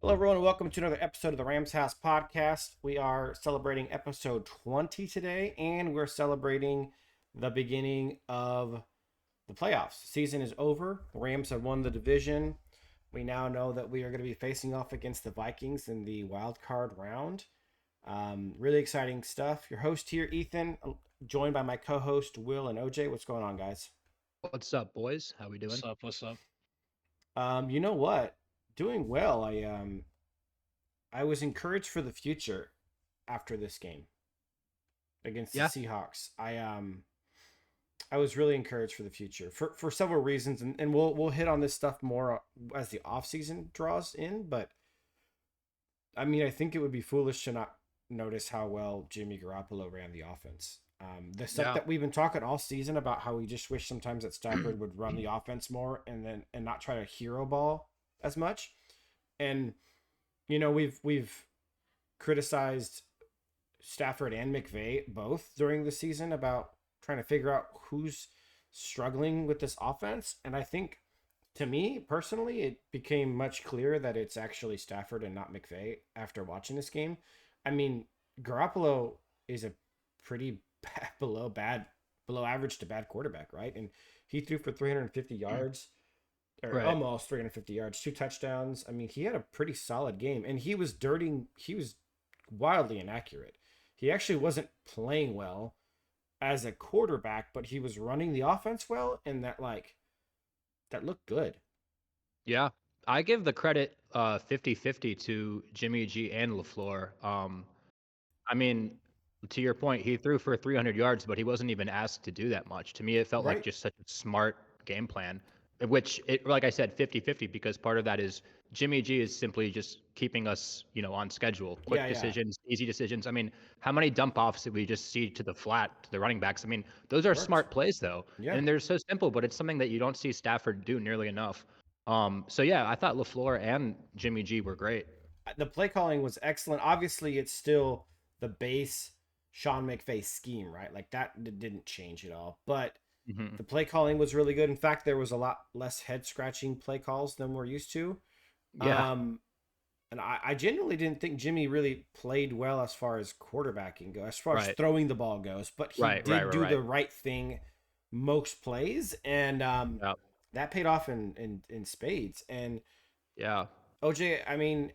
Hello, everyone, and welcome to another episode of the Rams House podcast. We are celebrating episode 20 today, and we're celebrating the beginning of the playoffs. The season is over. The Rams have won the division. We now know that we are going to be facing off against the Vikings in the wild card round. Really exciting stuff. Your host here, Ethan, joined by my co-host Will and OJ. What's going on, guys? What's up, boys? How we doing? What's up? What's up? You know what? Doing well. I was encouraged for the future after this game against the Yeah, Seahawks. I was really encouraged for the future for several reasons, and we'll hit on this stuff more as the offseason draws in. But I mean, I think it would be foolish to not notice how well Jimmy Garoppolo ran the offense. The stuff yeah, that we've been talking all season about how we just wish sometimes that Stafford would run the offense more and not try to hero ball as much. And we've criticized Stafford and McVay both during the season about trying to figure out who's struggling with this offense. And I think, to me personally, it became much clearer that it's actually Stafford and not McVay after watching this game. I mean, Garoppolo is a pretty below average to bad quarterback, right? And he threw for 350 yards or right. almost 350 yards, two touchdowns. I mean, he had a pretty solid game, and he was wildly inaccurate. He actually wasn't playing well as a quarterback, but he was running the offense well, and that looked good. Yeah, I give the credit 50-50 to Jimmy G and LaFleur. I mean, to your point, he threw for 300 yards, but he wasn't even asked to do that much. To me, it felt like Right. just such a smart game plan, which like I said, 50-50 because part of that is Jimmy G is simply just keeping us, on schedule, quick Yeah, yeah. decisions, easy decisions. I mean, how many dump offs did we just see to the flat, to the running backs? I mean, those are Worked. smart plays though, Yeah. and they're so simple, but it's something that you don't see Stafford do nearly enough. So yeah, I thought LaFleur and Jimmy G were great. The play calling was excellent. Obviously, it's still the base Sean McVay scheme, right? Like that didn't change at all. But Hmm. the play calling was really good. In fact, there was a lot less head scratching play calls than we're used to. Yeah, Um, and I genuinely didn't think Jimmy really played well as far as quarterbacking goes, as far as right, throwing the ball goes. But he right, right, did right, do right. the right thing most plays, and Yeah, that paid off in spades. And yeah. OJ, I mean,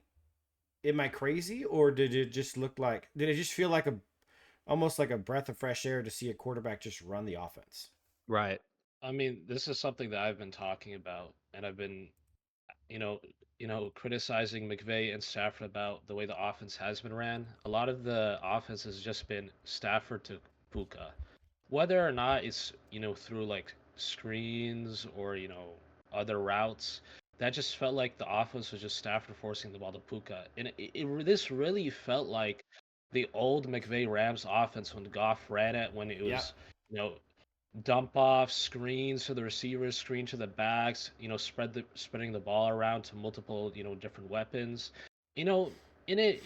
am I crazy, or did it just feel like a almost like a breath of fresh air to see a quarterback just run the offense? Right. I mean, this is something that I've been talking about, and I've been, you know, criticizing McVay and Stafford about the way the offense has been ran. A lot of the offense has just been Stafford to Puka, whether or not it's through like screens or other routes. That just felt like the offense was just Stafford forcing the ball to Puka, and this really felt like the old McVay Rams offense when Goff ran it when it Yeah. was you know dump off screens to the receivers, screen to the backs, spreading the ball around to multiple, different weapons. You know, in it,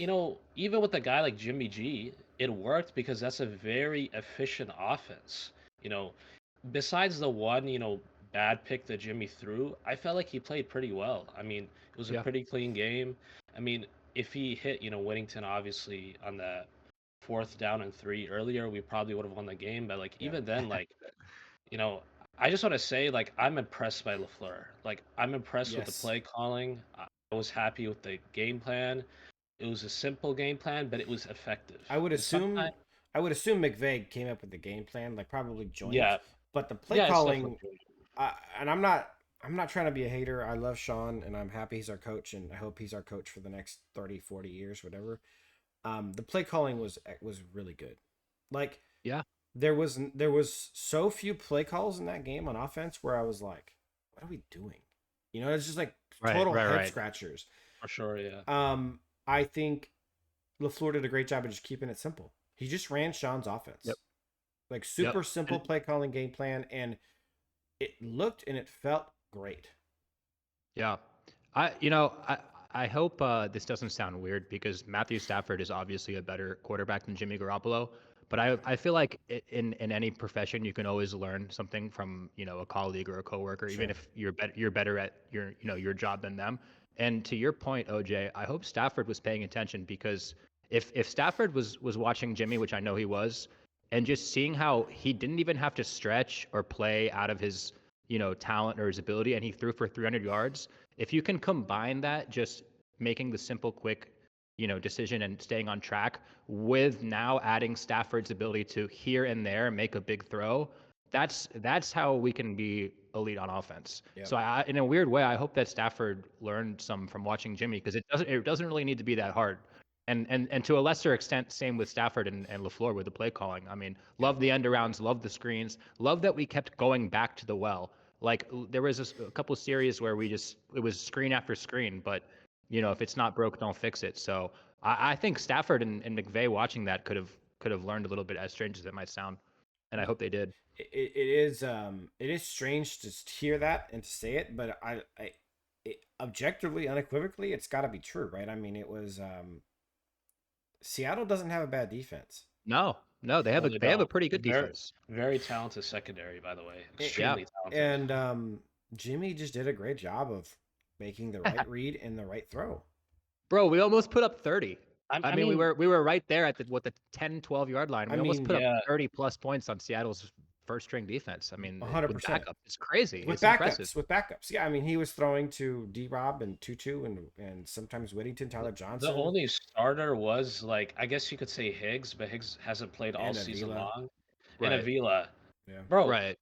even with a guy like Jimmy G, it worked because that's a very efficient offense. You know, besides the one, bad pick that Jimmy threw, I felt like he played pretty well. I mean, it was a Yeah. pretty clean game. I mean, if he hit, Whittington obviously on the fourth down and three earlier, we probably would have won the game. But like Yeah. even then, like you know, I just want to say, like, I'm impressed by LaFleur. Like, I'm impressed with the Yes. play calling. I was happy with the game plan. It was a simple game plan, but it was effective. I would And assume sometimes, I would assume McVay came up with the game plan, like probably joint, yeah, but the play yeah, it's definitely calling, true. and I'm not trying to be a hater. I love Sean, and I'm happy he's our coach, and I hope he's our coach for the next 30, 40 years, whatever. The play calling was really good. Like Yeah. there was so few play calls in that game on offense where I was like, what are we doing? It's just like Right. total Right. head Right. scratchers. For sure, yeah. I think LaFleur did a great job of just keeping it simple. He just ran Sean's offense. Yep. Like Yep. super simple And play calling game plan, and it looked and it felt great. yeah, I hope this doesn't sound weird because Matthew Stafford is obviously a better quarterback than Jimmy Garoppolo. But I feel like in any profession you can always learn something from a colleague or a coworker, even Sure. if you're better at your job than them. And to your point, OJ, I hope Stafford was paying attention, because if Stafford was watching Jimmy, which I know he was, and just seeing how he didn't even have to stretch or play out of his, talent or his ability, and he threw for 300 yards. If you can combine that, just making the simple, quick, decision and staying on track, with now adding Stafford's ability to here and there make a big throw, that's how we can be elite on offense. Yep. So in a weird way, I hope that Stafford learned some from watching Jimmy, because it doesn't really need to be that hard. And to a lesser extent, same with Stafford and LaFleur with the play calling. I mean, love the end arounds, love the screens, love that we kept going back to the well. Like, there was a couple of series where it was screen after screen, but if it's not broke, don't fix it. So I think Stafford and McVay watching that could have learned a little bit, as strange as it might sound, and I hope they did. It is strange to hear that and to say it, but objectively, unequivocally, it's got to be true, right? I mean, it was Seattle doesn't have a bad defense. No, they have a pretty good defense. Very talented secondary, by the way. Extremely talented. And Jimmy just did a great job of making the right read and the right throw. Bro, we almost put up 30. I mean, we were right there at the 10, 12 yard line. We almost put up 30 plus points on Seattle's first string defense. I mean, 100%. With backup, it's crazy. With backups. Yeah, I mean, he was throwing to D-Rob and Tutu and sometimes Whittington, Tyler Johnson. The only starter was, like, I guess you could say Higgs, but Higgs hasn't played all season long. Right. And Avila. Yeah. Bro, right.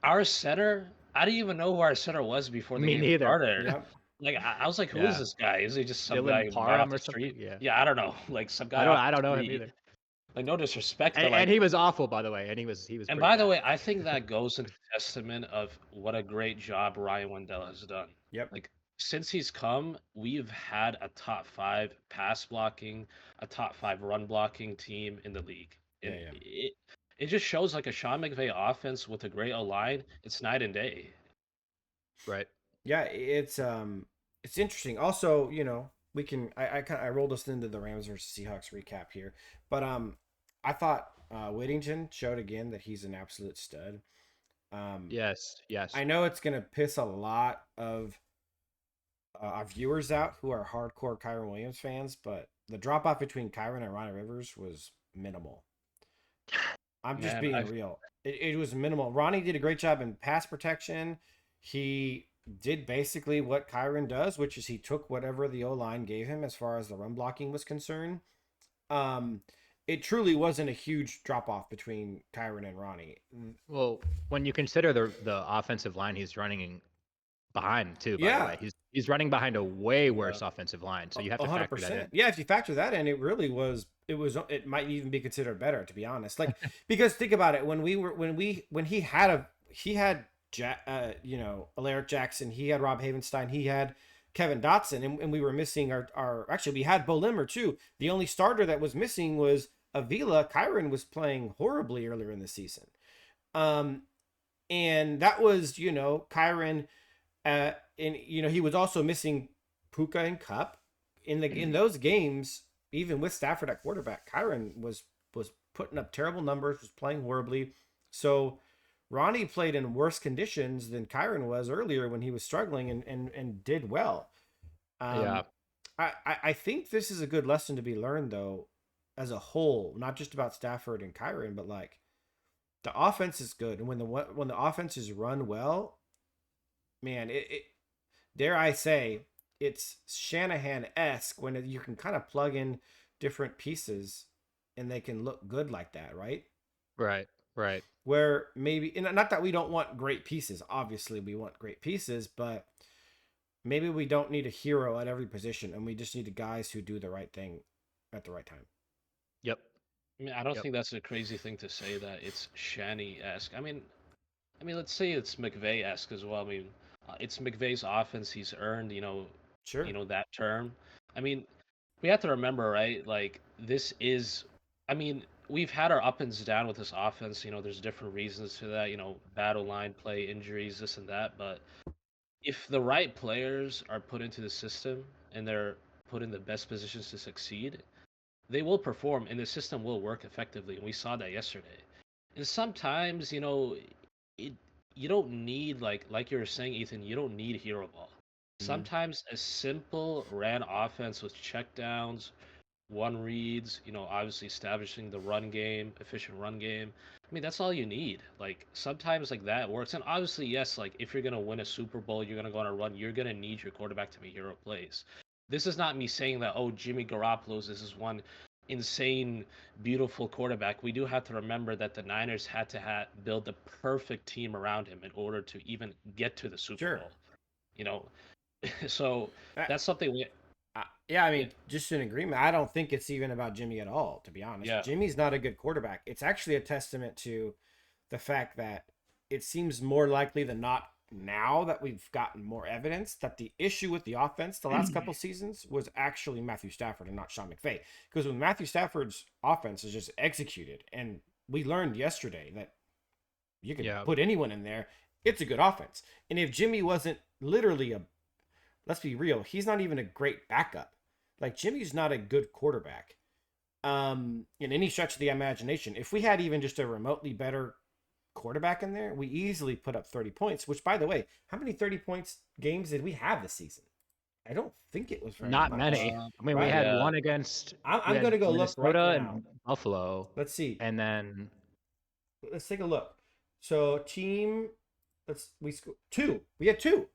Our center, I didn't even know who our center was before the game started. Yep. Like, I was like, who is this guy? Is he just some guy off the street? Yeah, I don't know. Like, some guy I don't know him either. Like, no disrespect. And he was awful, by the way. And he was. And by the way, I think that goes into testament of what a great job Ryan Wendell has done. Yep. Like, since he's come, we've had a top 5 pass blocking, a top 5 run blocking team in the league. And it just shows, like, a Sean McVay offense with a great O-line. It's night and day. Right. Yeah, it's interesting. Also, we can I rolled us into the Rams versus Seahawks recap here, but I thought Whittington showed again that he's an absolute stud. Yes. I know it's gonna piss a lot of our viewers out who are hardcore Kyren Williams fans, but the drop off between Kyren and Ronnie Rivers was minimal. I'm just being real. It was minimal. Ronnie did a great job in pass protection. He did basically what Kyren does, which is he took whatever the O-line gave him as far as the run blocking was concerned. It truly wasn't a huge drop-off between Kyren and Ronnie. Well, when you consider the offensive line he's running behind, too, by the way. He's running behind a way worse offensive line, so you have to 100%. Factor that in. Yeah, if you factor that in, it might even be considered better, to be honest. Like, because think about it, when he had Alaric Jackson, he had Rob Havenstein, he had Kevin Dotson, and we were missing actually we had Bo Limmer too. The only starter that was missing was Avila. Kyren was playing horribly earlier in the season. And that was, Kyren, and he was also missing Puka and Kupp in those games. Even with Stafford at quarterback, Kyren was putting up terrible numbers, was playing horribly. So Ronnie played in worse conditions than Kyren was earlier when he was struggling and did well. I think this is a good lesson to be learned, though, as a whole, not just about Stafford and Kyren, but like the offense is good. And when the offense is run well, man, it dare I say, it's Shanahan-esque when you can kind of plug in different pieces and they can look good like that, right? Right. Where maybe, and not that we don't want great pieces. Obviously, we want great pieces, but maybe we don't need a hero at every position, and we just need the guys who do the right thing at the right time. Yep. I mean, I don't think that's a crazy thing to say that it's Shanny-esque. I mean, let's say it's McVay-esque as well. I mean, it's McVay's offense. He's earned, sure, that term. I mean, we have to remember, right? Like, this is, I mean, we've had our up and down with this offense. There's different reasons to that. Battle line play, injuries, this and that. But if the right players are put into the system and they're put in the best positions to succeed, they will perform and the system will work effectively. And we saw that yesterday. And sometimes, you don't need, like you were saying, Ethan, you don't need hero ball. Sometimes a simple ran offense with checkdowns, one reads, obviously establishing the run game, efficient run game. I mean, that's all you need. Like sometimes like that works. And obviously, yes, like if you're gonna win a Super Bowl, you're gonna go on a run, you're gonna need your quarterback to make hero plays. This is not me saying that, oh, Jimmy Garoppolo's this is one insane, beautiful quarterback. We do have to remember that the Niners had to build the perfect team around him in order to even get to the Super Sure. Bowl. You know, so Uh, that's something we. Yeah, I Yeah, mean, just in agreement. I don't think it's even about Jimmy at all, to be honest. yeah. Jimmy's not a good quarterback. It's actually a testament to the fact that it seems more likely than not now that we've gotten more evidence that the issue with the offense the last couple seasons was actually Matthew Stafford and not Sean McVay. Because when Matthew Stafford's offense is just executed, and we learned yesterday that you can Yeah. put anyone in there, it's a good offense. And if Jimmy wasn't literally let's be real, he's not even a great backup. Like Jimmy's not a good quarterback. In any stretch of the imagination. If we had even just a remotely better quarterback in there, we easily put up 30 points, which by the way, how many 30 points games did we have this season? I don't think it was very Not much. many. I mean, we Right. had Yeah. one against I'm going to go look right Minnesota now. and Buffalo, Let's see. and then Let's take a look. So team, we scored two. We had two.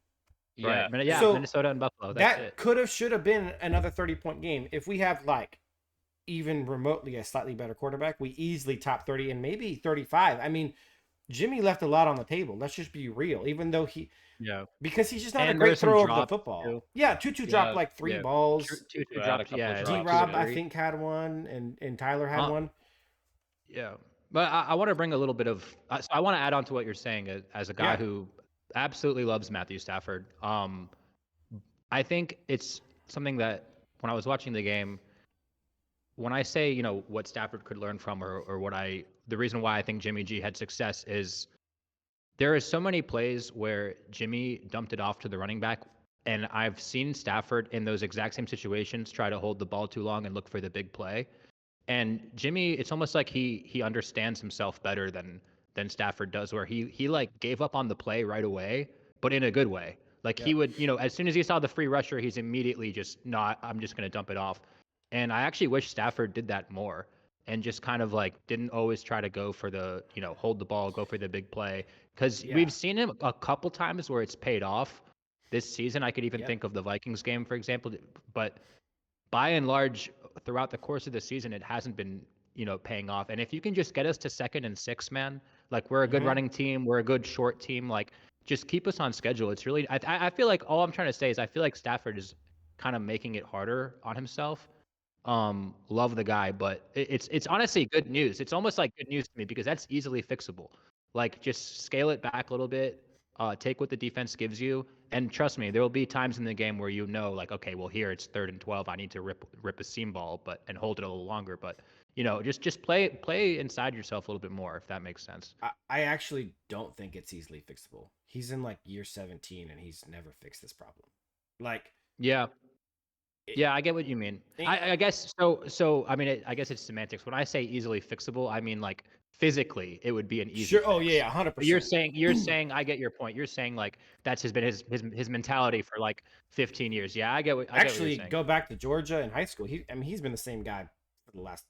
Yeah. right, yeah, So Minnesota and Buffalo. That's That it. could have, should have been another 30-point game. If we have like even remotely a slightly better quarterback, we easily top 30 and maybe 35. I mean, Jimmy left a lot on the table. Let's just be real. Even though Yeah, because he's just not a and there great was some thrower of the drops football. too. Yeah, Tutu Yeah. dropped like three Yeah. balls. Two had a dropped. couple Yeah, drops, D-Rob, yeah. I think, had one, and Tyler had one. Yeah, but I want to bring a little bit of. So I want to add on to what you're saying as a guy Yeah. who absolutely loves Matthew Stafford. I think it's something that when I was watching the game, when I say what Stafford could learn from, or the reason why I think Jimmy G had success is there are so many plays where Jimmy dumped it off to the running back, and I've seen Stafford in those exact same situations try to hold the ball too long and look for the big play. And Jimmy, it's almost like he understands himself better than Stafford does, where he like gave up on the play right away, but in a good way. Like he would, as soon as he saw the free rusher, he's immediately just not. I'm just gonna dump it off. And I actually wish Stafford did that more and just kind of like didn't always try to go for the hold the ball, go for the big play, because we've seen him a couple times where it's paid off this season. I could even think of the Vikings game, for example, but by and large, throughout the course of the season, it hasn't been, paying off. And if you can just get us to 2nd and 6, man, like we're a good running team, we're a good short team, like just keep us on schedule. It's really, I feel like all I'm trying to say is I feel like Stafford is kind of making it harder on himself. Love the guy, but it's honestly good news. It's almost like good news to me because that's easily fixable. Like just scale it back a little bit, take what the defense gives you, and trust me, there will be times in the game where like, okay, well here it's 3rd and 12, I need to rip a seam ball, and hold it a little longer. But just play inside yourself a little bit more, if that makes sense. I actually don't think it's easily fixable. He's in like year 17 and he's never fixed this problem. Like, yeah. Yeah, I get what you mean. I guess so. I mean, I guess it's semantics. When I say easily fixable, I mean like physically, it would be an easy. Sure. Fix. Oh yeah, 100%. But you're saying I get your point. You're saying like that's been his mentality for like 15 years. Yeah, I get what you're saying. Go back to Georgia in high school. He's been the same guy for the last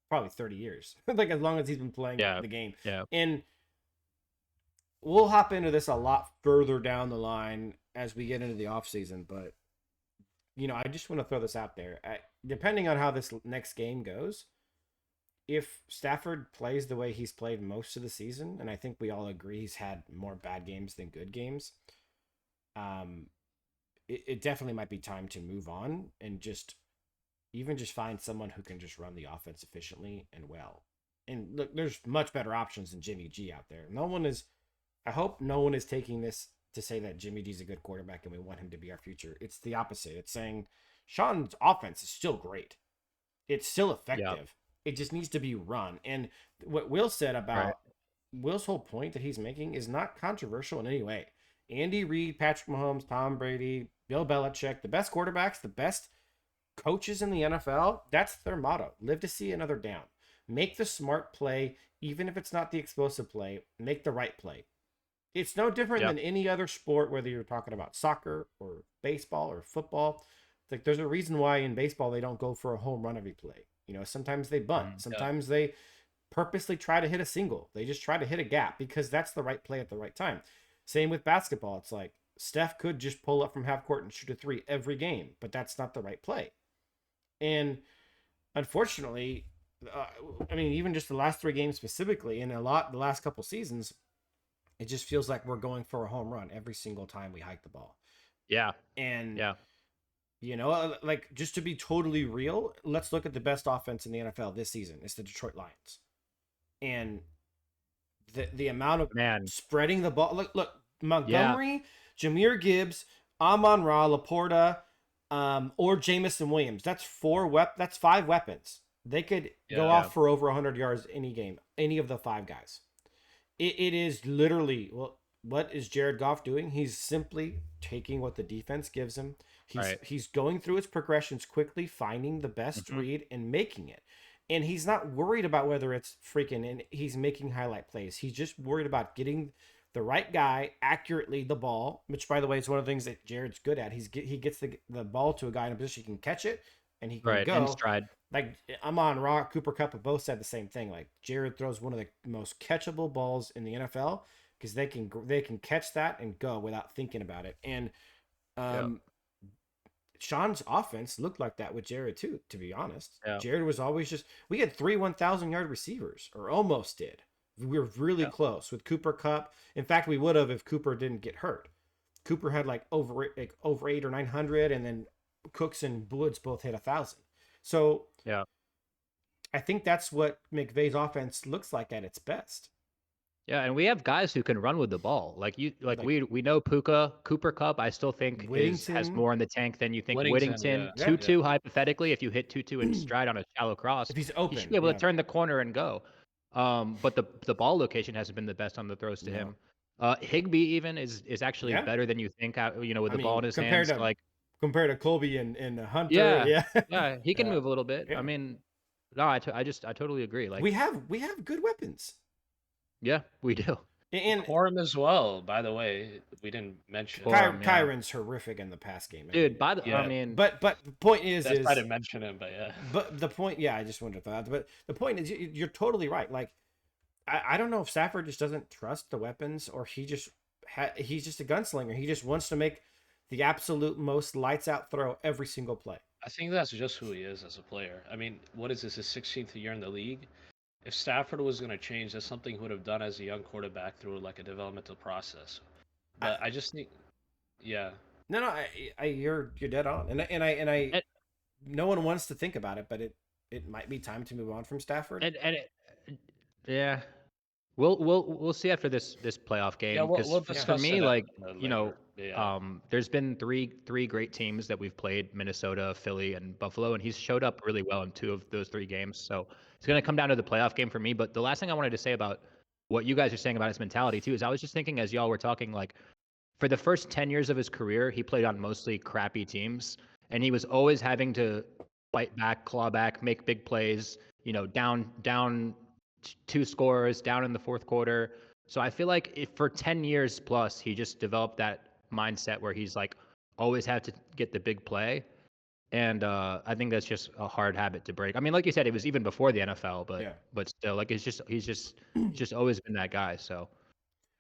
probably 30 years. Like as long as he's been playing the game. Yeah. And we'll hop into this a lot further down the line as we get into the offseason, but I just want to throw this out there. Depending on how this next game goes, if Stafford plays the way he's played most of the season, and I think we all agree he's had more bad games than good games, it definitely might be time to move on and just find someone who can just run the offense efficiently and well. And look, there's much better options than Jimmy G out there. I hope no one is taking this to say that Jimmy G's a good quarterback and we want him to be our future. It's the opposite. It's saying Sean's offense is still great. It's still effective. Yep. It just needs to be run. And what Will said about Will's whole point that he's making is not controversial in any way. Andy Reid, Patrick Mahomes, Tom Brady, Bill Belichick, the best quarterbacks, the best coaches in the NFL, that's their motto. Live to see another down. Make the smart play, even if it's not the explosive play. Make the right play. It's no different Yeah. than any other sport, whether you're talking about soccer or baseball or football. It's like there's a reason why in baseball they don't go for a home run every play. Sometimes they bunt, Mhm. Yeah. sometimes they purposely try to hit a single. They just try to hit a gap because that's the right play at the right time. Same with basketball. It's like Steph could just pull up from half court and shoot a three every game, but that's not the right play. And unfortunately, uh, I mean, even just the last 3 games specifically, and the last couple seasons, it just feels like we're going for a home run every single time we hike the ball. Yeah. And Yeah. like just to be totally real, let's look at the best offense in the NFL this season. It's the Detroit Lions, and the amount of Man. spreading the ball. Look, Yeah. Montgomery, Jameer Gibbs, Amon Ra, Laporta, or Jamison Williams. That's 5 weapons. They could go Yeah. off for over 100 yards any game. Any of the 5 guys. It is literally, well, what is Jared Goff doing? He's simply taking what the defense gives him. Right. He's going through his progressions quickly, finding the best Mhm. read and making it. And he's not worried about whether it's freaking and he's making highlight plays. He's just worried about getting the right guy accurately the ball, which by the way is one of the things that Jared's good at. He gets the ball to a guy in a position he can catch it and he can Right. In go. stride. Like Amon Ra, Cooper Kupp have both said the same thing. Like Jared throws one of the most catchable balls in the NFL because they can catch that and go without thinking about it. And Sean's offense looked like that with Jared too. To be honest, Yeah. Jared was always we had 3 1,000-yard receivers or almost did. We were really Yeah. close with Cooper Kupp. In fact, we would have if Cooper didn't get hurt. Cooper had like over 8 or 900, and then Cooks and Woods both hit 1,000. So Yeah. I think that's what McVay's offense looks like at its best. Yeah, and we have guys who can run with the ball. Like Like we know Cooper Kupp, I still think has Whittington. more in the tank than you think. Whittington, yeah. Tutu, hypothetically, if you hit Tutu in stride on a shallow cross, If he's he open, should be able yeah. to turn the corner and go. But the ball location hasn't been the best on the throws to No. him. Higbee even is actually Yeah. better than you think. With I the ball mean, in his compared hands, to like compared to Colby and Hunter, yeah, yeah. he can Yeah. move a little bit. Yeah. I mean, no, I totally agree. Like we have good weapons. yeah, we do. And Quorum as well, by the way, we didn't mention. Quorum, yeah. Kyron's horrific in the pass game. Dude, I Yeah. mean, but the point is That's why I didn't mention him, but yeah. But the point, yeah, I just wanted to throw out. But the point is, you're totally right. Like, I don't know if Stafford just doesn't trust the weapons, or he's just a gunslinger. He just wants to make the absolute most lights out throw every single play. I think that's just who he is as a player. I mean, what is this, his 16th year in the league? If Stafford was going to change, that's something he would have done as a young quarterback through like a developmental process. But I just think, yeah. No, you're dead on, and I no one wants to think about it, but it might be time to move on from Stafford. Yeah, we'll see after this playoff game. Yeah, we'll for discuss me, it like later. Yeah. there's been three great teams that we've played: Minnesota, Philly, and Buffalo, and he's showed up really well in 2 of those 3 games. So it's gonna come down to the playoff game for me. But the last thing I wanted to say about what you guys are saying about his mentality too is I was just thinking as y'all were talking, like for the first 10 years of his career, he played on mostly crappy teams, and he was always having to fight back, claw back, make big plays. Down 2 scores, down in the fourth quarter. So I feel like if for 10 years plus, he just developed that mindset where he's like always had to get the big play. And I think that's just a hard habit to break. I mean, like you said, it was even before the NFL, but still, like he's just always been that guy. So,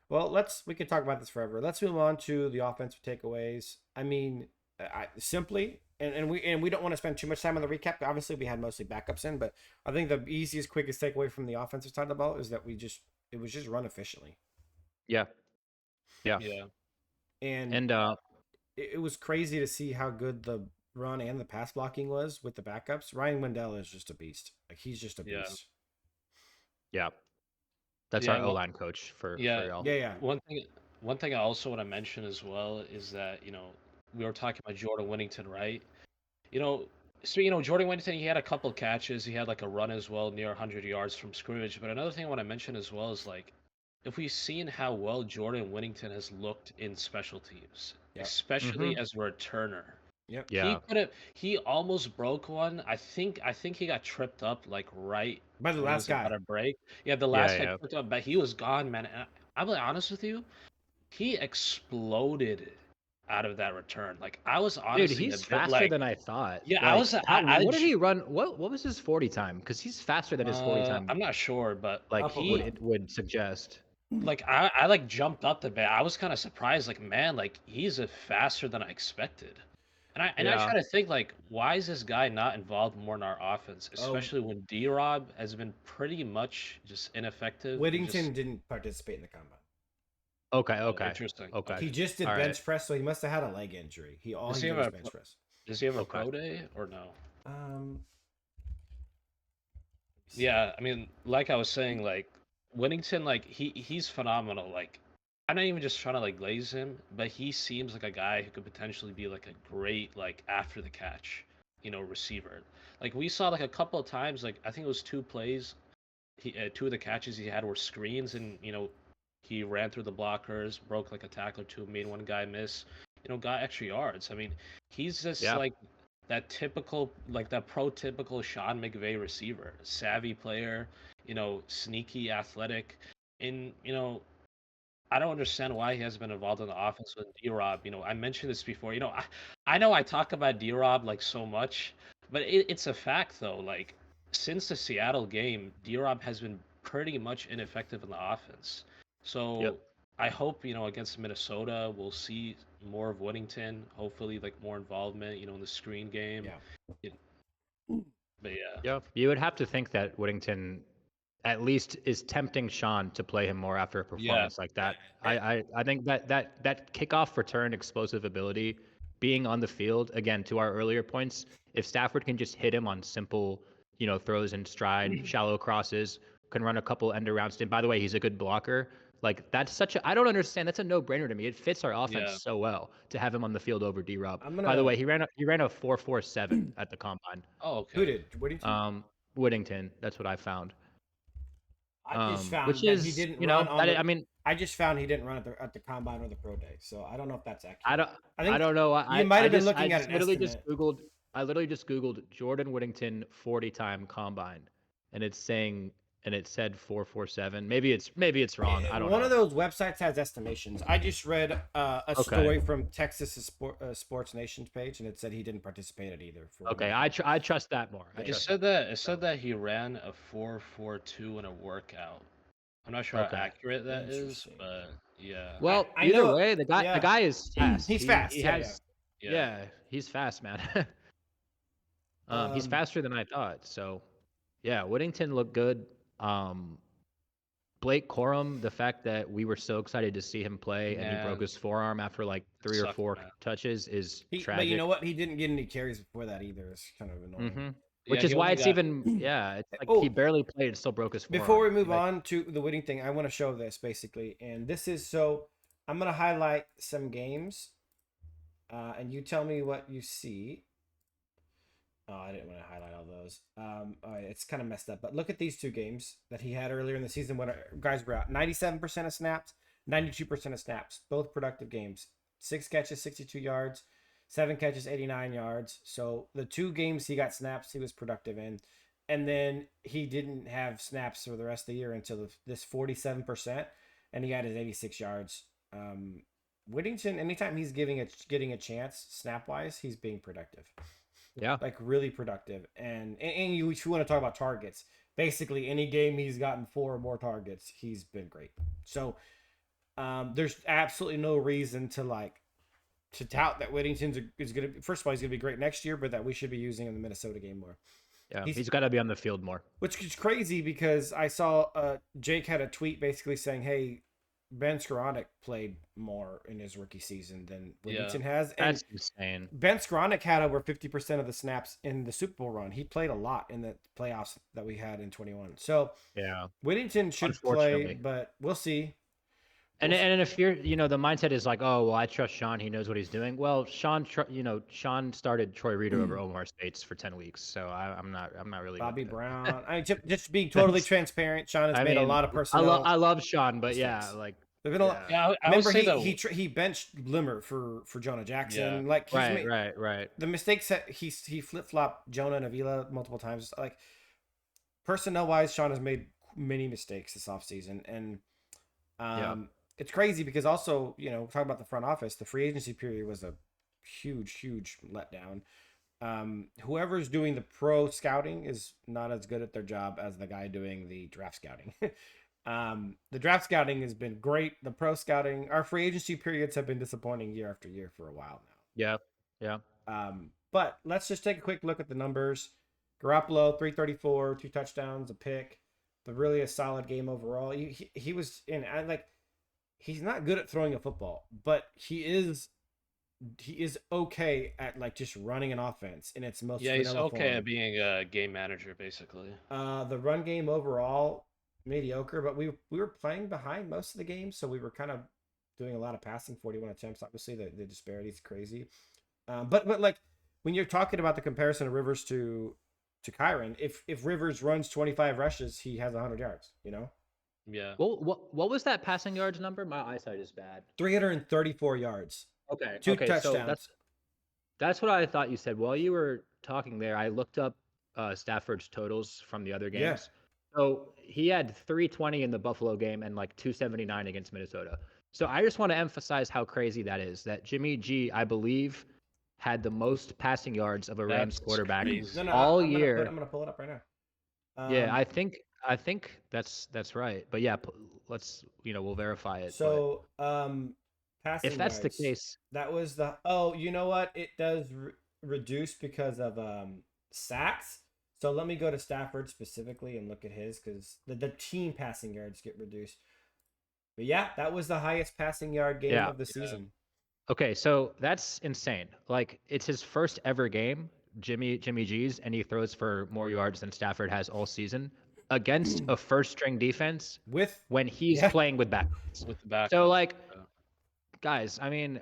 well, we can talk about this forever. Let's move on to the offensive takeaways. I mean, simply, and we don't want to spend too much time on the recap. Obviously, we had mostly backups in, but I think the easiest, quickest takeaway from the offensive side of the ball is that it was just run efficiently. yeah. And it was crazy to see how good the run and the pass blocking was with the backups. Ryan Wendell is just a beast. Like he's just a beast. Yeah. That's our O-line coach for y'all. Yeah. One thing I also want to mention as well is that, we were talking about Jordan Whittington, right? Jordan Whittington, he had a couple catches. He had like a run as well near 100 yards from scrimmage. But another thing I want to mention as well is like, if we've seen how well Jordan Whittington has looked in special teams, especially as a returner. Yep. Yeah. He almost broke one. I think he got tripped up like right by the last guy. About a break. Yeah, the last guy tripped up, but he was gone, man. And I'll be honest with you. he exploded out of that return. Like I was Dude, honestly a he's bit faster like, than I thought. yeah, I Like, was what did he run? What was his 40 time? Because he's faster than his 40 time. I'm not sure, but Like Upper he round. would suggest. like I like jumped up the bit. I was kind of surprised, like man, like he's a faster than I expected. And I Yeah. try to think like, why is this guy not involved more in our offense, Oh, especially when D-Rob has been pretty much just ineffective and Whittington just didn't participate in the combine. Okay. Okay. interesting. Okay. He just did All bench right. press, so he must have had a leg injury. All Does he he did have was a bench press. Does he have a Okay. pro day or no? Um, Yeah, I mean, like I was saying, like Whittington, like he's phenomenal. Like I'm not even just trying to like glaze him, but he seems like a guy who could potentially be like a great like after the catch, receiver. Like we saw like a couple of times, like I think it was two plays. Two of the catches he had were screens, and he ran through the blockers, broke like a tackle or two, made one guy miss. Got extra yards. I mean, he's just Yeah. like that typical, like that prototypical Sean McVay receiver, savvy player, sneaky, athletic, and I don't understand why he hasn't been involved in the offense with D-Rob. I mentioned this before. I know I talk about D-Rob like so much, but it's a fact though. Like since the Seattle game, D-Rob has been pretty much ineffective in the offense. So Yep. I hope against Minnesota we'll see more of Whittington. Hopefully, like more involvement. In the screen game. yeah. But yeah. Yeah. You would have to think that Whittington at least is tempting Sean to play him more after a performance like that. I think that kickoff return explosive ability being on the field, again, to our earlier points, if Stafford can just hit him on simple, throws in stride, shallow crosses, can run a couple end arounds. And by the way, he's a good blocker. Like that's I don't understand. That's a no-brainer to me. It fits our offense Yeah. so well to have him on the field over D-Rob. I'm By the gonna. way, he ran a 4.47 at the combine. Oh, okay. Who did Whittington? Whittington, that's what I found. I just found Which that he is, didn't run on the. I mean, I just found he didn't run at the combine or the pro day, so I don't know if that's accurate. I don't, I think I don't know. you might have been just, looking I at just an literally estimate. I literally just Googled Jordan Whittington 40 time combine, and it's saying, and it said 4.47. Maybe it's wrong. I don't know. One of those websites has estimations. I just read a story from Texas Sports Nation's page, and it said he didn't participate at either. Okay, I trust that more. It said that he ran a 4.42 in a workout. I'm not sure Okay. how accurate that is, Interesting. but yeah. Well, I either know- way, the guy is fast. He's fast. He Yeah, has, Yeah. he's fast, man. He's Um, faster than I thought. So, yeah, Whittington looked good. Blake Corum, the fact that we were so excited to see him play and he broke Man. his forearm after like 3 or Sucked, 4 man. touches is tragic. But you know what? He didn't get any carries before that either. It's kind of annoying. Mm-hmm. Which Yeah, is he why only it's got- even it's like Oh. he barely played and still broke his forearm. Before we move Like, on to the Whitting thing, I want to show this basically, and this is so. I'm gonna highlight some games, and you tell me what you see. Oh, I didn't want to highlight all those. All right, it's kind of messed up. But look at these two games that he had earlier in the season when guys were out. 97% of snaps, 92% of snaps. Both productive games. 6 catches, 62 yards. 7 catches, 89 yards. So the 2 games he got snaps, he was productive in. And then he didn't have snaps for the rest of the year until this 47%. And he had his 86 yards. Whittington, anytime he's getting a chance, snap-wise, he's being productive. yeah. Like really productive. And you, if you want to talk about targets, basically any game he's gotten 4 or more targets, he's been great. So there's absolutely no reason to tout that Whittington's is going to, first of all, he's going to be great next year, but that we should be using him in the Minnesota game more. Yeah, he's got to be on the field more. Which is crazy because I saw Jake had a tweet basically saying, hey, Ben Skoranek played more in his rookie season than Whittington has. And That's insane. Ben Skoranek had over 50% of the snaps in the Super Bowl run. He played a lot in the playoffs that we had in 21. So Yeah. Whittington should play, but we'll see. And if you're, the mindset is like, oh, well, I trust Sean. He knows what he's doing. Well, Sean started Troy Reader over Omar Spates for 10 weeks. So I'm not really. Bobby with it. Brown. I mean, just being totally transparent, Sean has made a lot of personnel. I love Sean, but mistakes. yeah, like. There've been a lot. Yeah, I Remember, would say though, he benched Blimmer for Jonah Jackson. Yeah. Like he's made, Right. the mistakes that he flip flopped Jonah and Avila multiple times. Like personnel wise, Sean has made many mistakes this offseason. And it's crazy because also, talking about the front office, the free agency period was a huge letdown. Whoever's doing the pro scouting is not as good at their job as the guy doing the draft scouting. The draft scouting has been great. The pro scouting, our free agency periods have been disappointing year after year for a while Yeah. Yeah. now. But let's just take a quick look at the numbers. Garoppolo, 334, 2 touchdowns, a pick, but really a solid game overall. He was in, and like, he's not good at throwing a football, but he is okay at like just running an offense in its most Yeah, he's vanilla okay form. at being a game manager, basically. The run game overall mediocre, but we were playing behind most of the game, so we were kind of doing a lot of passing, 41 attempts. Obviously, the disparity is crazy. But like when you're talking about the comparison of Rivers to Kyron, if Rivers runs 25 rushes, he has 100 yards. Yeah. Well, what was that passing yards number? My eyesight is bad. 334 yards, Okay. 2 Okay. So touchdowns. that's what I thought you said. While you were talking there, I looked up Stafford's totals from the other Yeah. games. So he had 320 in the Buffalo game and like 279 against Minnesota. So I just want to emphasize how crazy that is. That Jimmy G, I believe, had the most passing yards of a Rams That's quarterback crazy. No, all I'm year. gonna pull it up right now. Yeah, I think that's right. But yeah, let's we'll verify it. So, But passing if that's the yards. case, That was the. Oh, you know what? It does reduce because of sacks. So let me go to Stafford specifically and look at his because the team passing yards get reduced. But yeah, that was the highest passing yard game Yeah. of the season. okay, so that's insane. Like it's his first ever game, Jimmy G's, and he throws for more yards than Stafford has all season against a first string defense With when he's yeah. playing with backups. With the back. So like, guys, I mean,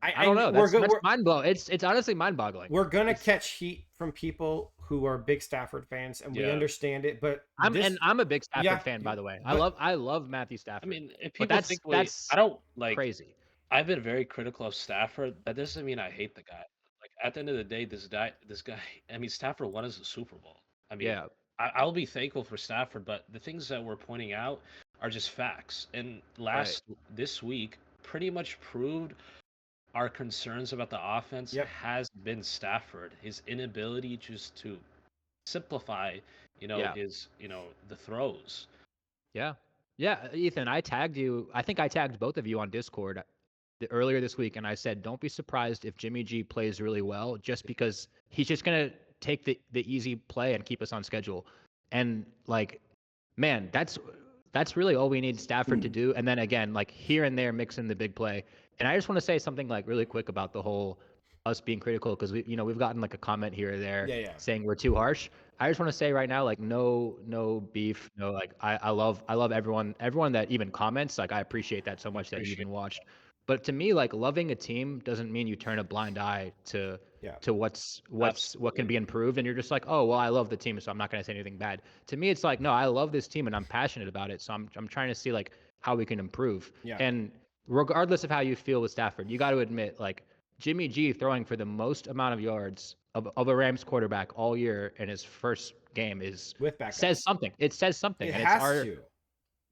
I don't know. We're That's good. mind blowing. It's honestly mind boggling. We're gonna catch heat from people who are big Stafford fans, and we Yeah. understand it. But I'm a big Stafford Yeah, fan, by the way. but- I love Matthew Stafford. I mean, if but people think that's I don't like. crazy. I've been very critical of Stafford. That doesn't mean I hate the guy. Like at the end of the day, this guy. I mean, Stafford won us a Super Bowl. I mean, Yeah. I'll be thankful for Stafford, but the things that we're pointing out are just facts. And this week, pretty much proved our concerns about the offense Yep. has been Stafford. His inability just to simplify, Yeah. his, the throws. Yeah. Yeah, Ethan, I tagged you. I think I tagged both of you on Discord earlier this week, and I said, don't be surprised if Jimmy G plays really well, just because he's just gonna take the easy play and keep us on schedule. And like, man, that's really all we need Stafford to do. And then again, like here and there, mix in the big play. And I just want to say something like really quick about the whole us being critical because we've gotten like a comment here or there Yeah. saying we're too harsh. I just want to say right now, like no beef, no like I love everyone that even comments. Like I appreciate that so much that you even watched. But to me, like loving a team doesn't mean you turn a blind eye to what can be improved, and you're just like, oh well, I love the team, so I'm not going to say anything bad. To me, it's like, no, I love this team and I'm passionate about it, so I'm trying to see like how we can improve. Yeah. And regardless of how you feel with Stafford, you got to admit like Jimmy G throwing for the most amount of yards of a Rams quarterback all year in his first game with backups says something. It says something. It and has it's to.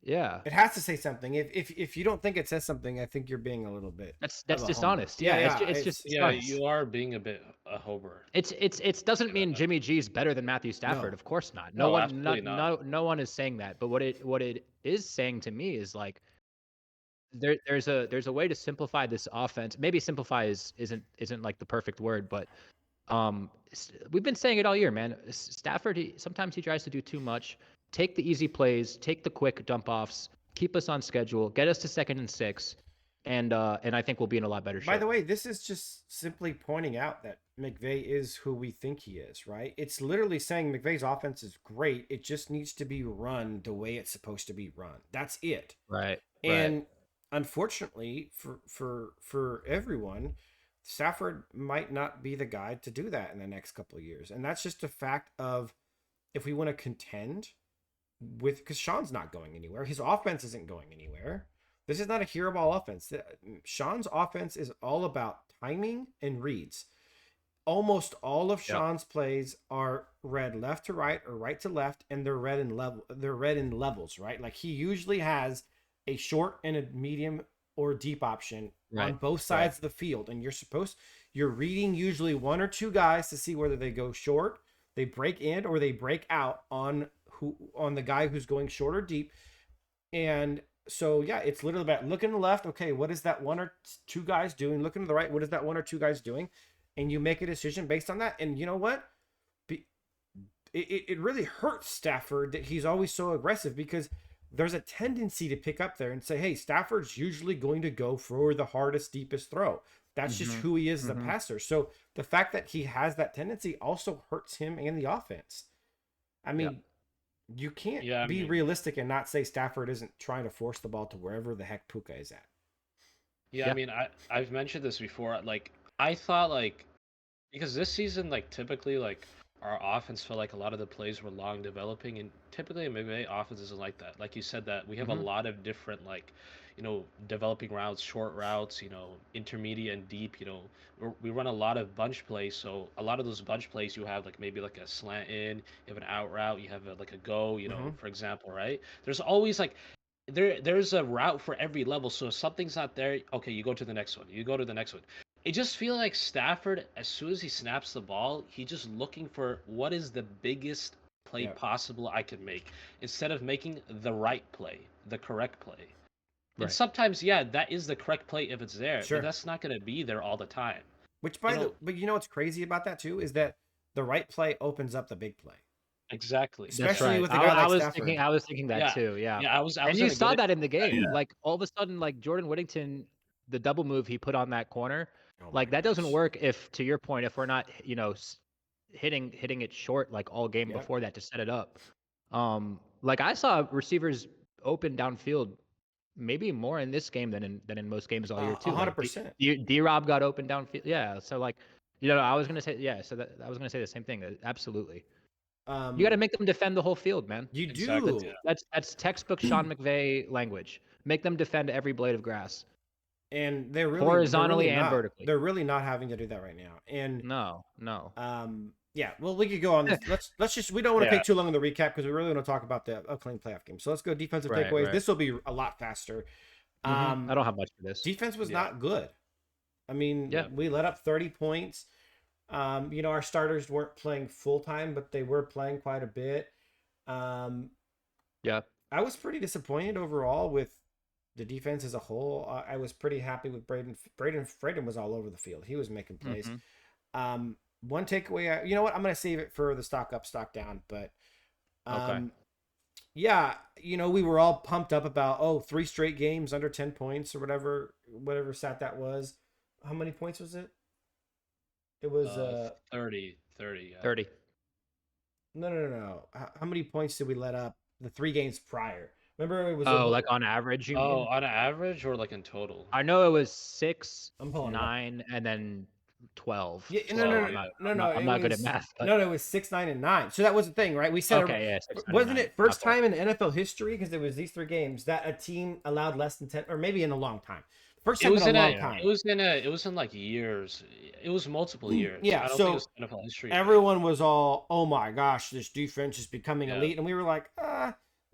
Yeah. It has to say something. If you don't think it says something, I think you're being a little bit. That's dishonest. Yeah, it's just dishonest. You are being a bit a homer. It doesn't mean Jimmy G's better than Matthew Stafford. No. Of course not. No, absolutely not. No one is saying that. But what it is saying to me is like there's a way to simplify this offense. Maybe simplify isn't like the perfect word, but we've been saying it all year, man. Stafford, sometimes he tries to do too much. Take the easy plays, take the quick dump offs, keep us on schedule, get us to 2nd and 6, and I think we'll be in a lot better shape. By the way, this is just simply pointing out that McVay is who we think he is, right? It's literally saying McVay's offense is great. It just needs to be run the way it's supposed to be run. That's it. Right. And unfortunately for everyone, Stafford might not be the guy to do that in the next couple of years. And that's just a fact of if we want to contend with, because Sean's not going anywhere. His offense isn't going anywhere. This is not a hero ball offense. Sean's offense is all about timing and reads. Almost all of Sean's plays are read left to right or right to left, and they're read in levels, right? Like he usually has a short and a medium or deep option on Right. both sides of the field, and you're reading usually one or two guys to see whether they go short, they break in, or they break out on the guy who's going short or deep. And so yeah, it's literally about looking to the left. Okay, what is that one or two guys doing? Looking to the right, what is that one or two guys doing? And you make a decision based on that. And you know what? It really hurts Stafford that he's always so aggressive, because there's a tendency to pick up there and say, hey, Stafford's usually going to go for the hardest, deepest throw. That's just who he is as a passer. So the fact that he has that tendency also hurts him and the offense. I mean, you can't be realistic and not say Stafford isn't trying to force the ball to wherever the heck Puka is at. Yeah, I mean, I've mentioned this before. Like, I thought, like, because this season, like, typically, like, our offense felt like a lot of the plays were long developing, and typically McVay offense isn't like that. Like you said, that we have a lot of different, like, developing routes, short routes, intermediate and deep. We run a lot of bunch plays, so a lot of those bunch plays you have like maybe like a slant in, you have an out route, you have like a go, for example, right? There's always like there's a route for every level. So if something's not there, okay, you go to the next one. You go to the next one. It just feels like Stafford, as soon as he snaps the ball, he's just looking for what is the biggest play possible I can make, instead of making the right play, the correct play. And sometimes, that is the correct play if it's there, but that's not going to be there all the time. But you know what's crazy about that too is that the right play opens up the big play. Exactly. Especially with a guy like Stafford. I was thinking that too. Yeah. I was and you saw that in the game. Like all of a sudden, like Jordan Whittington, the double move he put on that corner, like that doesn't work if, to your point, if we're not, hitting it short like all game before that to set it up. Like I saw receivers open downfield maybe more in this game than in most games all year too. 100%. D-Rob got open downfield. Yeah. So like, I was gonna say So I was gonna say the same thing. Absolutely. You got to make them defend the whole field, man. You do. That's textbook Sean McVay language. Make them defend every blade of grass. And they're really horizontally and vertically. They're really not having to do that right now. And no. Yeah. Well, we could go on this. Let's just. We don't want to take too long on the recap because we really want to talk about the upcoming playoff game. So let's go defensive takeaways. This will be a lot faster. I don't have much for this. Defense was not good. I mean, we let up 30 points. Our starters weren't playing full time, but they were playing quite a bit. I was pretty disappointed overall with the defense as a whole. I was pretty happy with Braden. Braden was all over the field. He was making plays. One takeaway, you know what? I'm going to save it for the stock up, stock down. But we were all pumped up about 3 straight games under 10 points or whatever stat that was. How many points was it? It was 30. Yeah. 30. No. How many points did we let up the 3 games prior? Remember it was like on average. On average or like in total? I know it was 6, 9, and then 12. Yeah, 12. No. I'm not good at math. But... No, it was 6, 9, and 9. So that was the thing, right? We said, 6, 9, wasn't it first time in NFL history, because there was these 3 games, that a team allowed less than 10, or maybe in a long time. First time in a long time. It was in like years. It was multiple years. Yeah, I don't think it was NFL history. Everyone was all, oh my gosh, this defense is becoming elite, and we were like,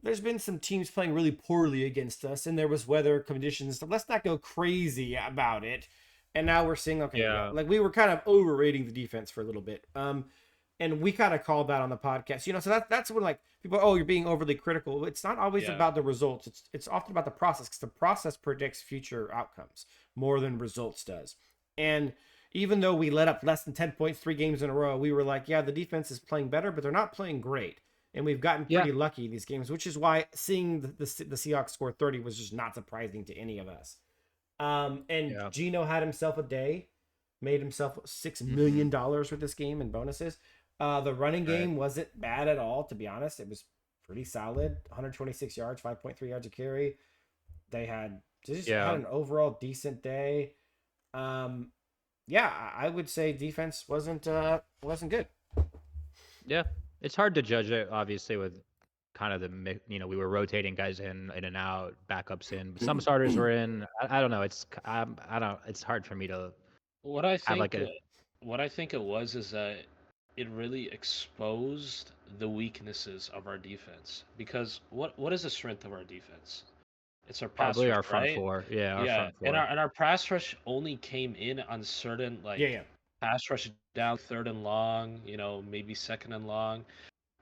there's been some teams playing really poorly against us, and there was weather conditions. So let's not go crazy about it. And now we're seeing, like we were kind of overrating the defense for a little bit. And we kind of called that on the podcast, so that's when like people, you're being overly critical. It's not always about the results. It's often about the process, because the process predicts future outcomes more than results does. And even though we let up less than 10 points 3 games in a row, we were like, the defense is playing better, but they're not playing great. And we've gotten pretty lucky in these games, which is why seeing the Seahawks score 30 was just not surprising to any of us. Gino had himself a day, made himself $6 million with this game in bonuses. The running game wasn't bad at all, to be honest. It was pretty solid. 126 yards, 5.3 yards a carry. They had had an overall decent day. I would say defense wasn't good. Yeah, it's hard to judge it, obviously, with kind of we were rotating guys in and out, backups in. But some starters were in. I don't know. It's It's hard for me to. What I think it was is that it really exposed the weaknesses of our defense. Because what is the strength of our defense? It's our pass Probably rush, our front right? four. Yeah, our Yeah, front and four. our pass rush only came in on certain Yeah. pass rush down third and long, maybe second and long.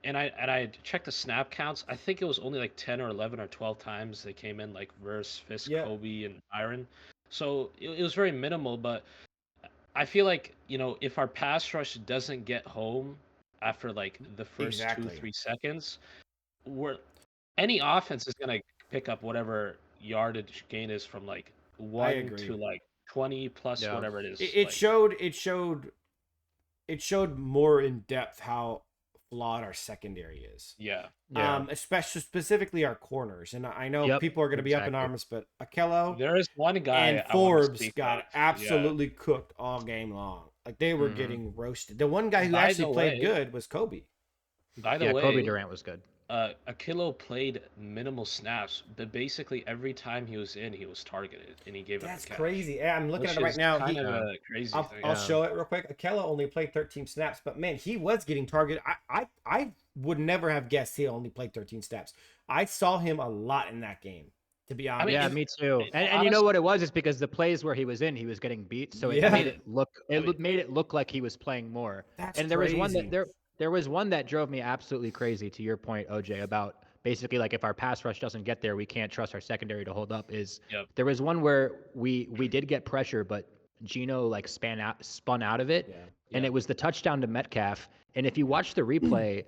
And I checked the snap counts. I think it was only like 10 or 11 or 12 times they came in like versus Fisk, Yeah. Kobe, and Byron. So it was very minimal, but I feel like, if our pass rush doesn't get home after like the first two, Exactly. 3 seconds, we're any offense is gonna pick up whatever yardage gain is from like I 1 agree. to like 20 plus Yeah. whatever it is. It showed more in depth how flawed our secondary is. Yeah. Yeah. Especially specifically our corners. And I know Yep, people are going to be up in exactly. arms, but Akello There is one guy and I want to Forbes speak got of. Yeah. absolutely cooked all game long. Like they were Mhm. getting roasted. The one guy who By actually the played way- good was Kobe. By the Yeah, way, Kobe Durant was good. Akilo played minimal snaps, but basically every time he was in, he was targeted and he gave That's up a catch. crazy. Yeah, I'm looking Which at it right is now. kind of a crazy I'll, thing. I'll Yeah. show it real quick. Akella only played 13 snaps, but man, he was getting targeted. I would never have guessed he only played 13 snaps. I saw him a lot in that game, to be honest. mean, Yeah, if- me too. And you know what it was? It's because the plays where he was in, he was getting beat, so it Yeah. made it look I mean- made it look like he was playing more. That's And there was one crazy. that there was one that drove me absolutely crazy. To your point, OJ, about basically like if our pass rush doesn't get there, we can't trust our secondary to hold up. Yep. There was one where we did get pressure, but Gino like spun out of it, Yeah. and it was the touchdown to Metcalf. And if you watch the replay,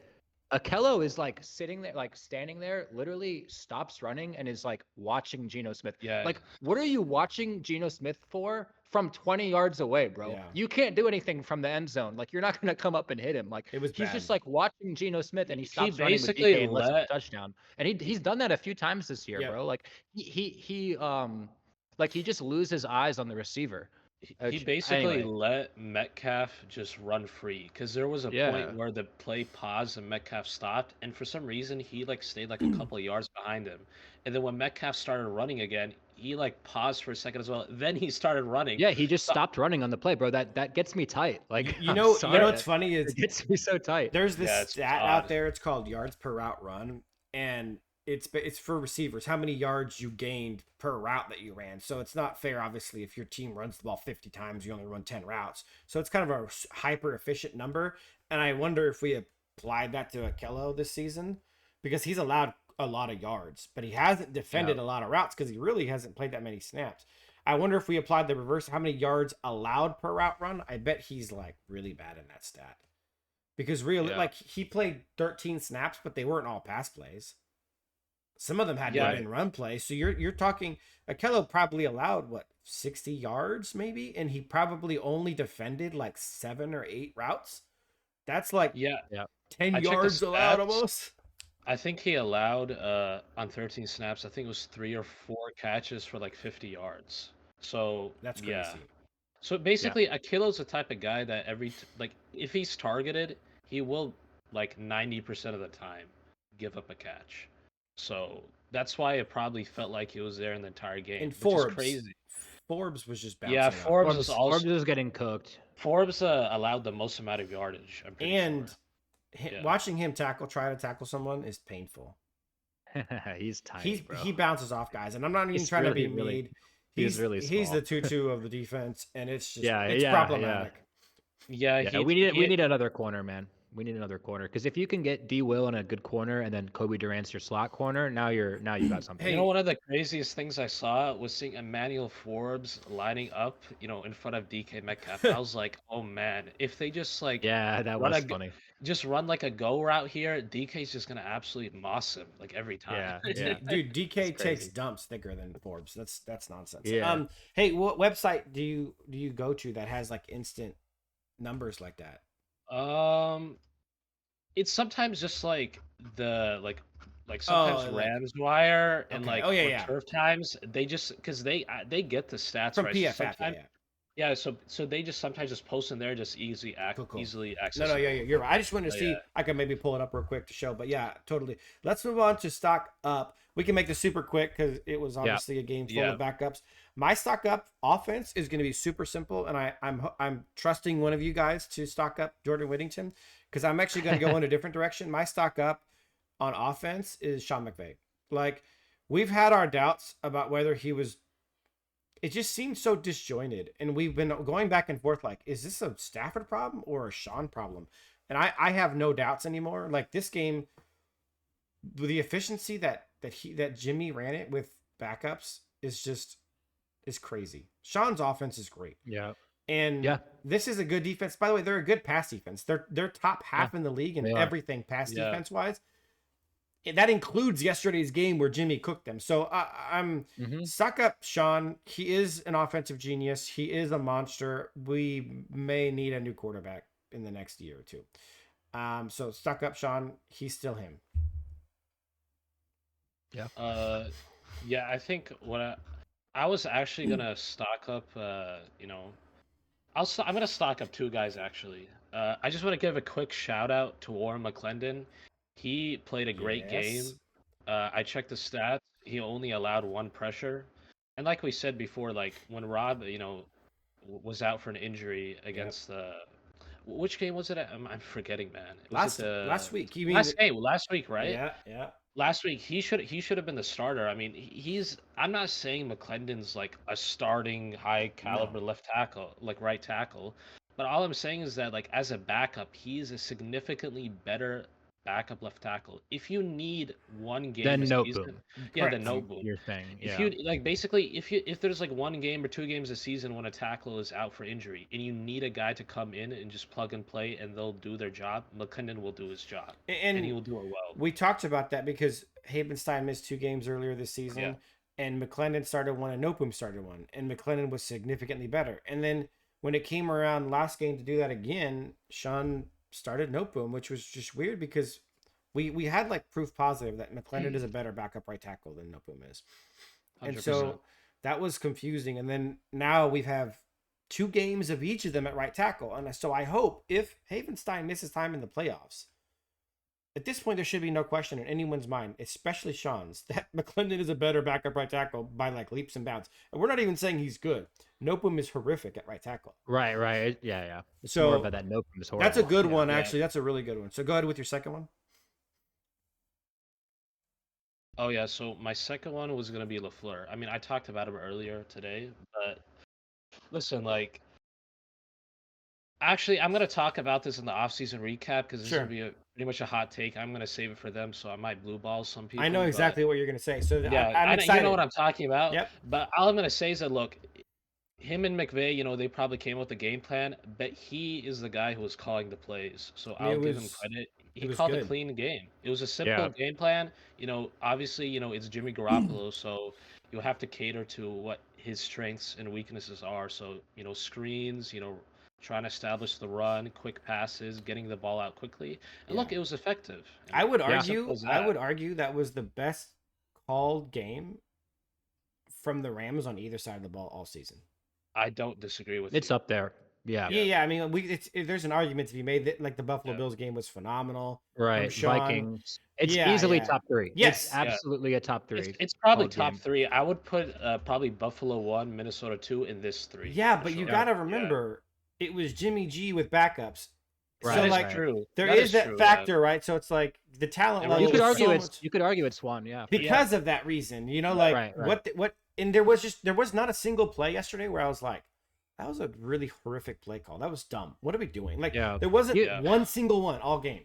Akello is like sitting there, like standing there, literally stops running and is like watching Geno Smith. Yeah. Like, what are you watching Geno Smith for from 20 yards away, bro? Yeah. You can't do anything from the end zone. Like, you're not going to come up and hit him. Like, It was he's bad. just like watching Geno Smith and he stops running with basically DK and lets him let- touchdown. And he's done that a few times this year, Yeah. bro. Like, he just loses eyes on the receiver. He basically let Metcalf just run free because there was a Yeah. point where the play paused and Metcalf stopped, and for some reason he like stayed like a couple of yards behind him, and then when Metcalf started running again, he like paused for a second as well. Then he started running. Yeah, he just stopped running on the play, bro. That gets me tight. Like, You I'm know sorry. what's funny is It gets me so tight. there's this Yeah, it's stat odd. out there. It's called yards per route run, and it's for receivers. How many yards you gained per route that you ran. So it's not fair, obviously, if your team runs the ball 50 times, you only run 10 routes. So it's kind of a hyper efficient number. And I wonder if we applied that to Akello this season, because he's allowed a lot of yards, but he hasn't defended a lot of routes because he really hasn't played that many snaps. I wonder if we applied the reverse, how many yards allowed per route run. I bet he's like really bad in that stat, because really, like, he played 13 snaps, but they weren't all pass plays. Some of them had to have been run plays. So you're talking, Akello probably allowed 60 yards maybe, and he probably only defended like 7 or 8 routes. That's like 10 yards allowed almost. I think he allowed on 13 snaps, I think it was 3 or 4 catches for like 50 yards. So That's crazy. yeah. So basically, Akello's the type of guy that if he's targeted, he will like 90% of the time give up a catch. So that's why it probably felt like he was there in the entire game. And which Forbes, is crazy. Forbes was just bouncing. Yeah, off. Forbes was also Forbes is getting cooked. Forbes allowed the most amount of yardage. I'm pretty sure. Watching him try to tackle someone is painful. He's tiny, bro. He bounces off guys, and I'm not even trying to be mean. He's really small. He's the tutu of the defense, and it's just it's problematic. Yeah, we need another corner, man. We need another corner, because if you can get D. Will in a good corner and then Kobe Durant's your slot corner, now you got something. You know, one of the craziest things I saw was seeing Emmanuel Forbes lining up, in front of DK Metcalf. I was like, oh man, if they just that was funny. Just run like a go route here, DK's just gonna absolutely moss him like every time. Yeah. Dude, DK takes dumps thicker than Forbes. That's nonsense. Yeah. Hey, what website do you go to that has like instant numbers like that? It's sometimes just like sometimes Rams Wire and Turf Times. They just because they get the stats From right. PFF. Yeah, so they just sometimes just post in there, just easily access. No, you're right. I just wanted to see. I could maybe pull it up real quick to show, but yeah, totally. Let's move on to stock up. We can make this super quick because it was obviously a game full of backups. My stock up offense is going to be super simple, and I'm trusting one of you guys to stock up Jordan Whittington, because I'm actually going to go in a different direction. My stock up on offense is Sean McVay. Like, we've had our doubts about whether he was. It just seemed so disjointed, and we've been going back and forth. Like, is this a Stafford problem or a Sean problem? And I have no doubts anymore. Like this game, the efficiency that Jimmy ran it with backups is crazy. Sean's offense is great. Yeah. And Yeah. this is a good defense. By the way, they're a good pass defense. They're top half in the league in everything pass defense wise. That includes yesterday's game where Jimmy cooked them. So I'm suck up Sean. He is an offensive genius. He is a monster. We may need a new quarterback in the next year or two. So suck up Sean. He's still him. Yeah. Yeah, I think what I was actually gonna stock up. I'm gonna stock up two guys actually. I just want to give a quick shout out to Warren McClendon. He played a great game. I checked the stats. He only allowed one pressure, and like we said before, like when Rob, was out for an injury against the. Which game was it? I'm forgetting, man. Last week. You mean last week, right? Yeah. Last week he should have been the starter. I mean, I'm not saying McClendon's like a starting high caliber left tackle, like right tackle, but all I'm saying is that like as a backup, he's a significantly better backup left tackle. If you need one game Then a no season, boom. then no boom. You're saying, If you like basically if there's like one game or two games a season when a tackle is out for injury and you need a guy to come in and just plug and play and they'll do their job, McClendon will do his job and he will do it well. We talked about that because Havenstein missed 2 games earlier this season, and McClendon started one and Nopum started one, and McClendon was significantly better. And then when it came around last game to do that again, Sean started Nopum, which was just weird because we had like proof positive that McClendon is a better backup right tackle than Nopum is. 100%. And so that was confusing. And then now we have 2 games of each of them at right tackle. And so I hope if Havenstein misses time in the playoffs, at this point, there should be no question in anyone's mind, especially Sean's, that McClendon is a better backup right tackle by like leaps and bounds. And we're not even saying he's good. Nopum is horrific at right tackle. Right. Yeah. It's so more about that Nopum is horrible. That's a good one, actually. That's a really good one. So go ahead with your second one. Oh, yeah. So my second one was going to be LaFleur. I mean, I talked about him earlier today, but listen, like, actually, I'm going to talk about this in the offseason recap because this is going to be pretty much a hot take. I'm going to save it for them, so I might blue ball some people. I know exactly what you're going to say. So yeah, I'm excited. You know what I'm talking about. Yep. But all I'm going to say is that, look, him and McVay, they probably came up with the game plan, but he is the guy who was calling the plays. So I'll give him credit. He called a clean game. It was a simple game plan. Obviously, it's Jimmy Garoppolo, so you'll have to cater to what his strengths and weaknesses are. So, screens, trying to establish the run, quick passes, getting the ball out quickly. And look, it was effective. I would argue that was the best called game from the Rams on either side of the ball all season. I don't disagree with It's up there. Yeah. I mean, there's an argument to be made that like the Buffalo Bills game was phenomenal. Right. Vikings. It's easily top 3. Yes. It's absolutely a top 3. It's probably top 3. I would put probably Buffalo 1, Minnesota 2 in this 3. Yeah, but you got to remember it was Jimmy G with backups. Right. So like there is that factor, right? So it's like the talent level. You could argue it's one, because of that reason. What and there was not a single play yesterday where I was like, that was a really horrific play call. That was dumb. What are we doing? Like there wasn't one single one all game.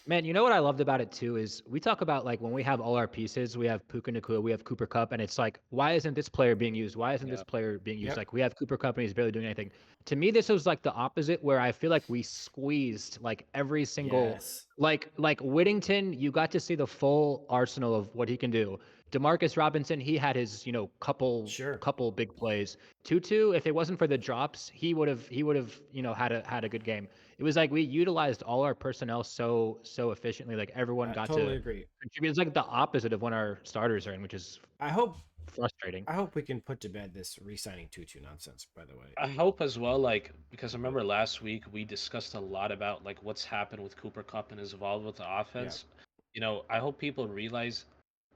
Man, you know what I loved about it too is we talk about like when we have all our pieces, we have Puka Nacua, we have Cooper Kupp, and it's like, why isn't this player being used? Why isn't this player being used? Like we have Cooper Kupp and he's barely doing anything. To me, this was like the opposite, where I feel like we squeezed like every single like Whittington, you got to see the full arsenal of what he can do. Demarcus Robinson, he had his, couple big plays. Tutu, if it wasn't for the drops, he would have, had a good game. It was like we utilized all our personnel so efficiently. Like everyone got to agree. contribute. It's like the opposite of when our starters are in, which is frustrating. I hope we can put to bed this re-signing Tutu nonsense. By the way, I hope as well, like because I remember last week we discussed a lot about like what's happened with Cooper Kupp and his involvement with the offense. I hope people realize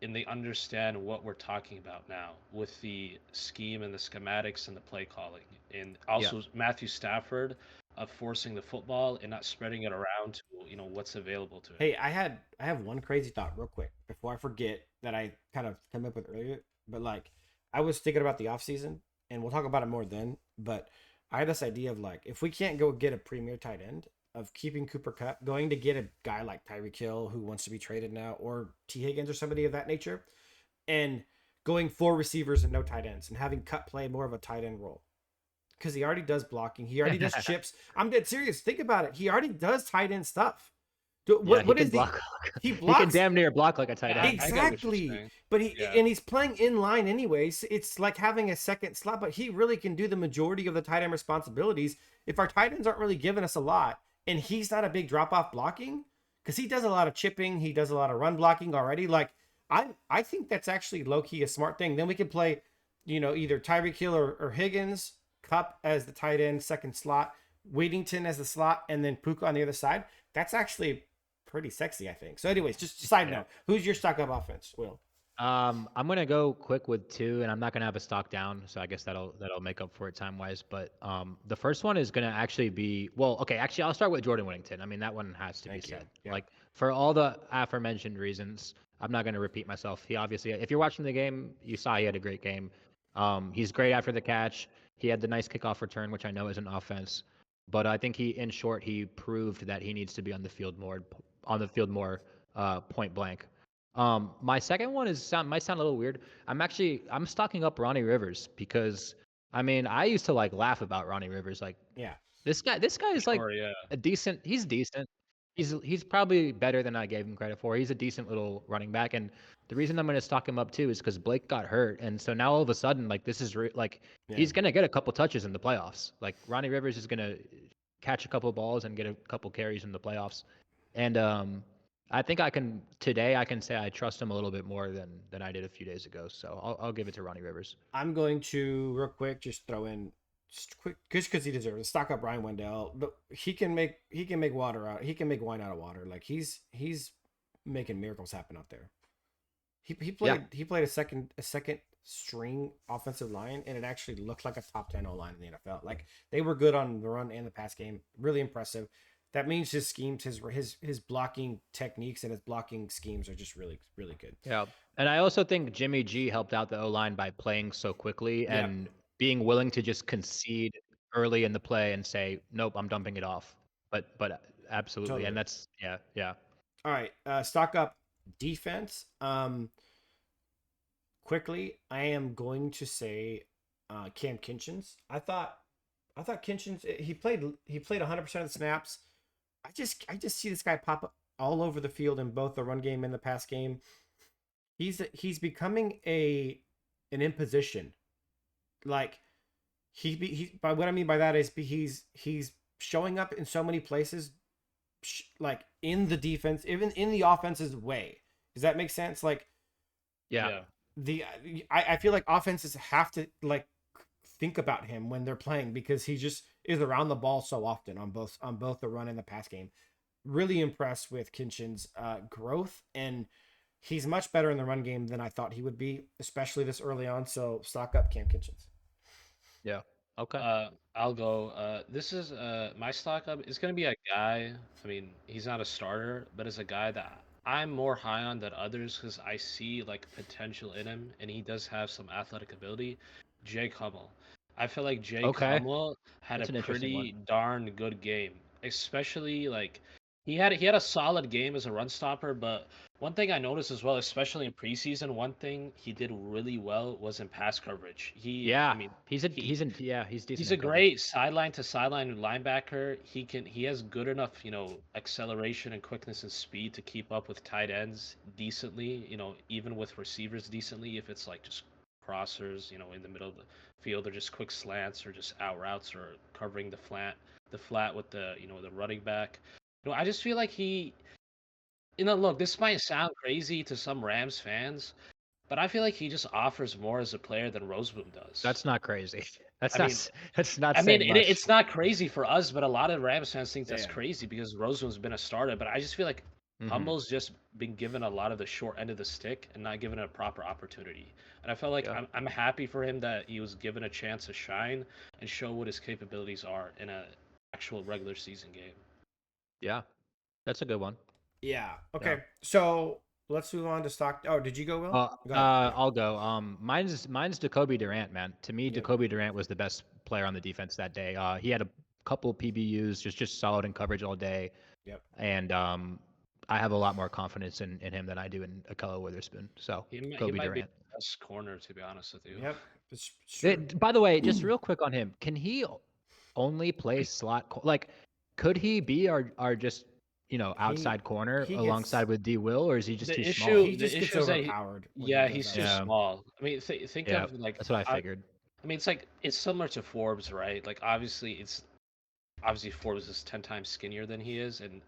and they understand what we're talking about now with the scheme and the schematics and the play calling. And also Matthew Stafford, of forcing the football and not spreading it around to what's available to it. Hey, I have one crazy thought real quick before I forget that I kind of came up with earlier. But like, I was thinking about the offseason, and we'll talk about it more then. But I had this idea of like, if we can't go get a premier tight end, of keeping Cooper Kupp, going to get a guy like Tyreek Hill who wants to be traded now, or T Higgins or somebody of that nature, and going 4 receivers and no tight ends, and having Kupp play more of a tight end role. Because he already does blocking. He already does chips. I'm dead serious. Think about it. He already does tight end stuff. What is block? He blocks. He can damn near block like a tight end. Exactly. But he's playing in line anyways. It's like having a second slot, but he really can do the majority of the tight end responsibilities. If our tight ends aren't really giving us a lot, and he's not a big drop off blocking, because he does a lot of chipping, he does a lot of run blocking already. Like I think that's actually low key a smart thing. Then we can play, either Tyreek Hill or Higgins, Kupp as the tight end, second slot, Wadington as the slot, and then Puka on the other side. That's actually pretty sexy, I think. So, anyways, just side note, who's your stock up offense, Will? I'm gonna go quick with 2, and I'm not gonna have a stock down, so I guess that'll make up for it time wise. But the first one is gonna actually be actually I'll start with Jordan Whittington. I mean, that one has to be said. Yeah. Like, for all the aforementioned reasons, I'm not gonna repeat myself. He obviously, if you're watching the game, you saw he had a great game. He's great after the catch. He had the nice kickoff return, which I know is an offense. But I think in short, he proved that he needs to be on the field more, point blank. My second one might sound a little weird. I'm stocking up Ronnie Rivers because, I mean, I used to like laugh about Ronnie Rivers. Like, this guy is like a decent. He's decent. He's probably better than I gave him credit for. He's a decent little running back, and the reason I'm going to stock him up too is because Blake got hurt, and so now all of a sudden, like, this is he's going to get a couple touches in the playoffs. Like, Ronnie Rivers is going to catch a couple balls and get a couple carries in the playoffs, and I think I can say I trust him a little bit more than I did a few days ago. So I'll give it to Ronnie Rivers. I'm going to real quick just throw in quick because he deserves it. Stock up Ryan Wendell, but he can make water out. He can make wine out of water. Like he's making miracles happen out there. He played a second string offensive line, and it actually looked like a top 10 O line in the NFL. Like, they were good on the run and the pass game. Really impressive. That means his schemes, his blocking techniques and his blocking schemes are just really, really good. Yeah. And I also think Jimmy G helped out the O-line by playing so quickly and being willing to just concede early in the play and say, nope, I'm dumping it off. But absolutely. Totally. And that's, yeah. All right. Stock up defense. Quickly, I am going to say Cam Kinchins. I thought Kinchins, he played 100% of the snaps. I just see this guy pop up all over the field in both the run game and the pass game. He's becoming an imposition. Like, he by what I mean by that is he's showing up in so many places, like in the defense, even in the offense's way. Does that make sense? Like, yeah. I feel like offenses have to like think about him when they're playing because he just is around the ball so often on both the run and the pass game. Really impressed with Kinchin's growth, and he's much better in the run game than I thought he would be, especially this early on. So stock up Cam Kinchins. Yeah. Okay. I'll go. This is my stock up is going to be a guy. I mean, he's not a starter, but is a guy that I'm more high on than others because I see like potential in him, and he does have some athletic ability. Jake Hummel. I feel like Jake Hummel had a pretty darn good game, especially like he had a solid game as a run stopper. But one thing I noticed as well, especially in preseason, one thing he did really well was in pass coverage. He's decent. He's a great sideline to sideline linebacker. He has good enough, acceleration and quickness and speed to keep up with tight ends decently. Even with receivers decently. If it's like just crossers, in the middle of the field, or just quick slants, or just out routes, or covering the flat with the the running back. I just feel like he. Look, this might sound crazy to some Rams fans, but I feel like he just offers more as a player than Roseboom does. That's not crazy. That's not. It's not crazy for us, but a lot of Rams fans think that's crazy because Roseboom's been a starter. But I just feel like Humble's just been given a lot of the short end of the stick and not given a proper opportunity. And I felt like I'm happy for him that he was given a chance to shine and show what his capabilities are in a actual regular season game. Yeah, that's a good one. Yeah. Okay. So let's move on to stock. Oh, did you go, Will? Go ahead. Yeah. I'll go. Mine's Jacoby Durant, man. To me, Yep. Jacoby Durant was the best player on the defense that day. He had a couple PBUs, just solid in coverage all day. Yep. And I have a lot more confidence in him than I do in Akello Witherspoon. So He Kobe might be Durant. the best corner, to be honest with you. Yep. It's true. By the way, just real quick on him, can he only play slot? Like, could he be our just outside corner he alongside gets- with D Will, or is he just The too issue, small? He just the gets issue is that overpowered. when yeah, he he's does too that. Yeah. small. I mean, think Yeah, of like that's what I figured. I mean, it's similar to Forbes, right? Like obviously Forbes is 10 times skinnier than he is, and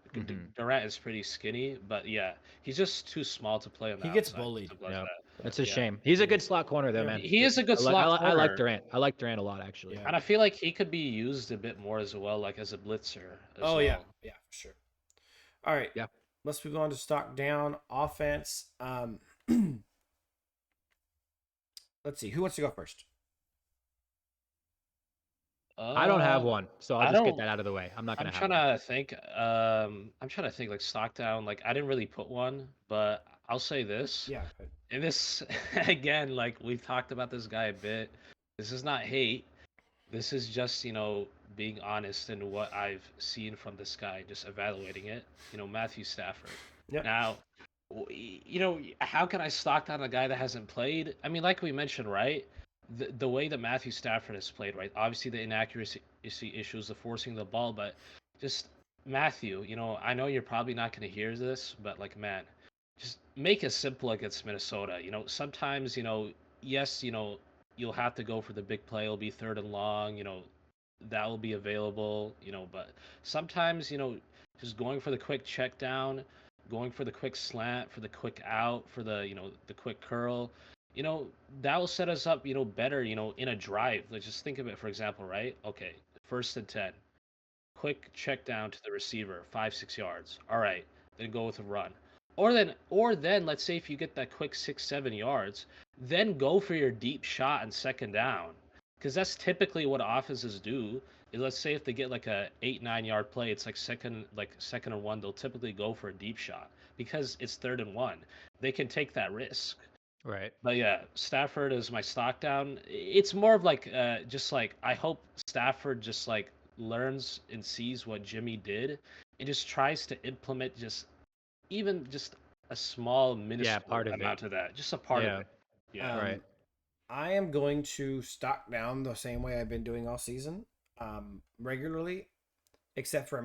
Durant is pretty skinny, but yeah, he's just too small to play on the He gets outside, bullied. stuff like Yeah, that. that's a Yeah. shame. He's a good slot corner, though, Yeah. man. He is a good slot I like corner. Durant. I like Durant a lot, actually. Yeah. And I feel like he could be used a bit more as well, like as a blitzer. Oh well. yeah, for sure. All right. Yeah. Let's move on to stock down offense. Let's see. Who wants to go first? I don't have one, so I'll just get don't- that out of the way. I'm not I'm gonna have trying one. to think. I'm trying to think like stock down. Like I didn't really put one, but I'll say this. Yeah. And this again, like we've talked about this guy a bit. This is not hate. This is just being honest in what I've seen from this guy, just evaluating it. Matthew Stafford. Yep. Now, how can I stock down a guy that hasn't played? I mean, like we mentioned, right? The way that Matthew Stafford has played, right? Obviously, the inaccuracy issues, the forcing the ball, but just Matthew, I know you're probably not going to hear this, but like, man, just make it simple against Minnesota. Sometimes, yes, you'll have to go for the big play. It'll be 3rd and long, that will be available, but sometimes, just going for the quick check down, going for the quick slant, for the quick out, for the, the quick curl, that will set us up, better, in a drive. Let's just think of it, for example, right? Okay, 1st and 10. Quick check down to the receiver, 5-6 yards. All right, then go with a run. Or then let's say if you get that quick 6-7 yards, then go for your deep shot and 2nd down. Because that's typically what offenses do. Is let's say if they get like a 8-9 yard play, it's like second and 1, they'll typically go for a deep shot because it's 3rd and 1. They can take that risk. Right. But yeah, Stafford is my stock down. It's more of like just like I hope Stafford just like learns and sees what Jimmy did and just tries to implement just a small minuscule part of amount it. of that. Just a part of it. Yeah. Right. I am going to stock down the same way I've been doing all season, regularly, except for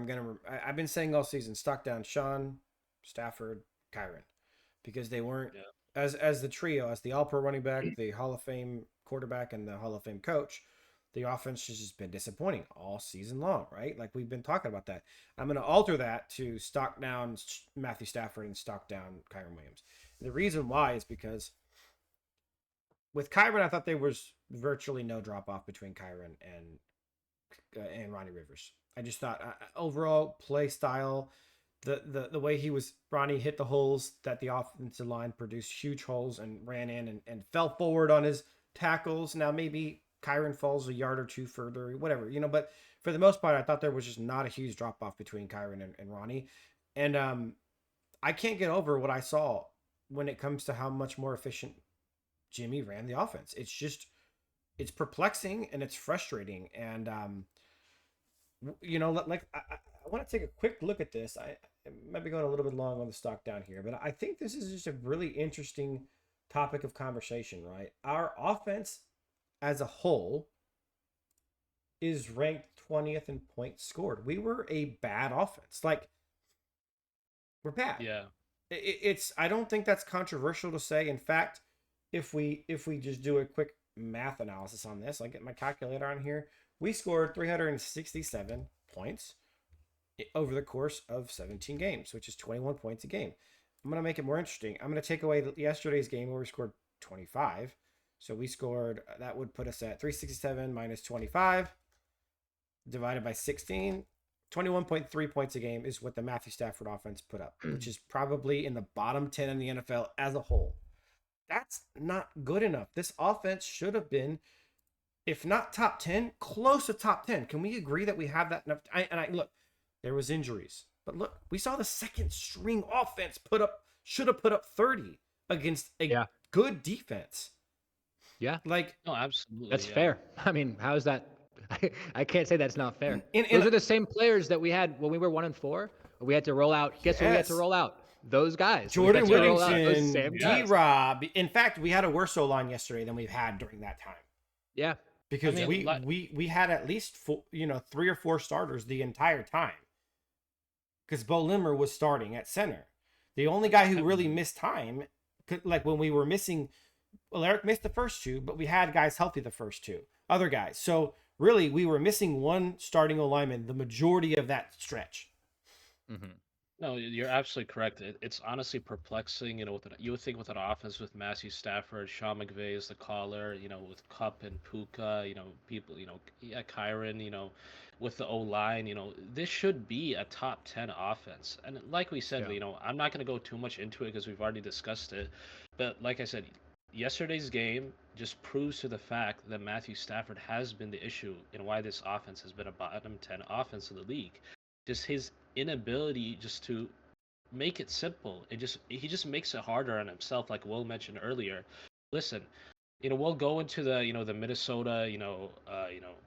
I've been saying all season, stock down Sean, Stafford, Kyron, because they weren't as the trio, as the All-Pro running back, the Hall of Fame quarterback, and the Hall of Fame coach. The offense has just been disappointing all season long, right? Like we've been talking about that. I'm going to alter that to stock down Matthew Stafford and stock down Kyron Williams. And the reason why is because with Kyron, I thought there was virtually no drop off between Kyron and Ronnie Rivers. I just thought overall play style, the way Ronnie hit the holes that the offensive line produced huge holes and ran in and fell forward on his tackles. Now maybe Kyron falls a yard or two further, whatever, but for the most part, I thought there was just not a huge drop off between Kyron and Ronnie. And I can't get over what I saw when it comes to how much more efficient Jimmy ran the offense. It's perplexing and it's frustrating. And, like I want to take a quick look at this. I might be going a little bit long on the stock down here, but I think this is just a really interesting topic of conversation, right? Our offense as a whole is ranked 20th in points scored. We were a bad offense. Like, we're bad. Yeah. It's I don't think that's controversial to say. In fact, if we just do a quick math analysis on this, I get my calculator on here. We scored 367 points over the course of 17 games, which is 21 points a game. I'm going to make it more interesting. I'm going to take away yesterday's game where we scored 25. So that would put us at 367 minus 25 divided by 16. 21.3 points a game is what the Matthew Stafford offense put up, which is probably in the bottom 10 in the NFL as a whole. That's not good enough. This offense should have been if not top 10, close to top 10. Can we agree that we have that enough? Look, there was injuries, but look, we saw the second string offense should have put up 30 against a good defense. Yeah. Like, No, absolutely. That's yeah. fair. I mean, how is that? I can't say that's not fair. And Those are the same players that we had when we were 1-4. We had to roll out. Guess what we had to roll out? Those guys. Jordan We had to roll out those Whittington, same guys. D-Rob. In fact, we had a worse O-line yesterday than we've had during that time. Yeah. Because we had at least 3 or 4 starters the entire time. Because Bo Limmer was starting at center. The only guy who really missed time, like when we were missing, well, Eric missed the first 2, but we had guys healthy the first 2. Other guys. So really, we were missing one starting O-lineman the majority of that stretch. Mm-hmm. No, you're absolutely correct. It's honestly perplexing. You would think with an offense with Matthew Stafford, Sean McVay is the caller. With Cup and Puka. People. Kyron. With the O line. This should be a top 10 offense. And like we said, I'm not going to go too much into it because we've already discussed it. But like I said, yesterday's game just proves to the fact that Matthew Stafford has been the issue in why this offense has been a bottom 10 offense in the league. Just his inability just to make it simple. He just makes it harder on himself, like Will mentioned earlier. Listen, we'll go into the the Minnesota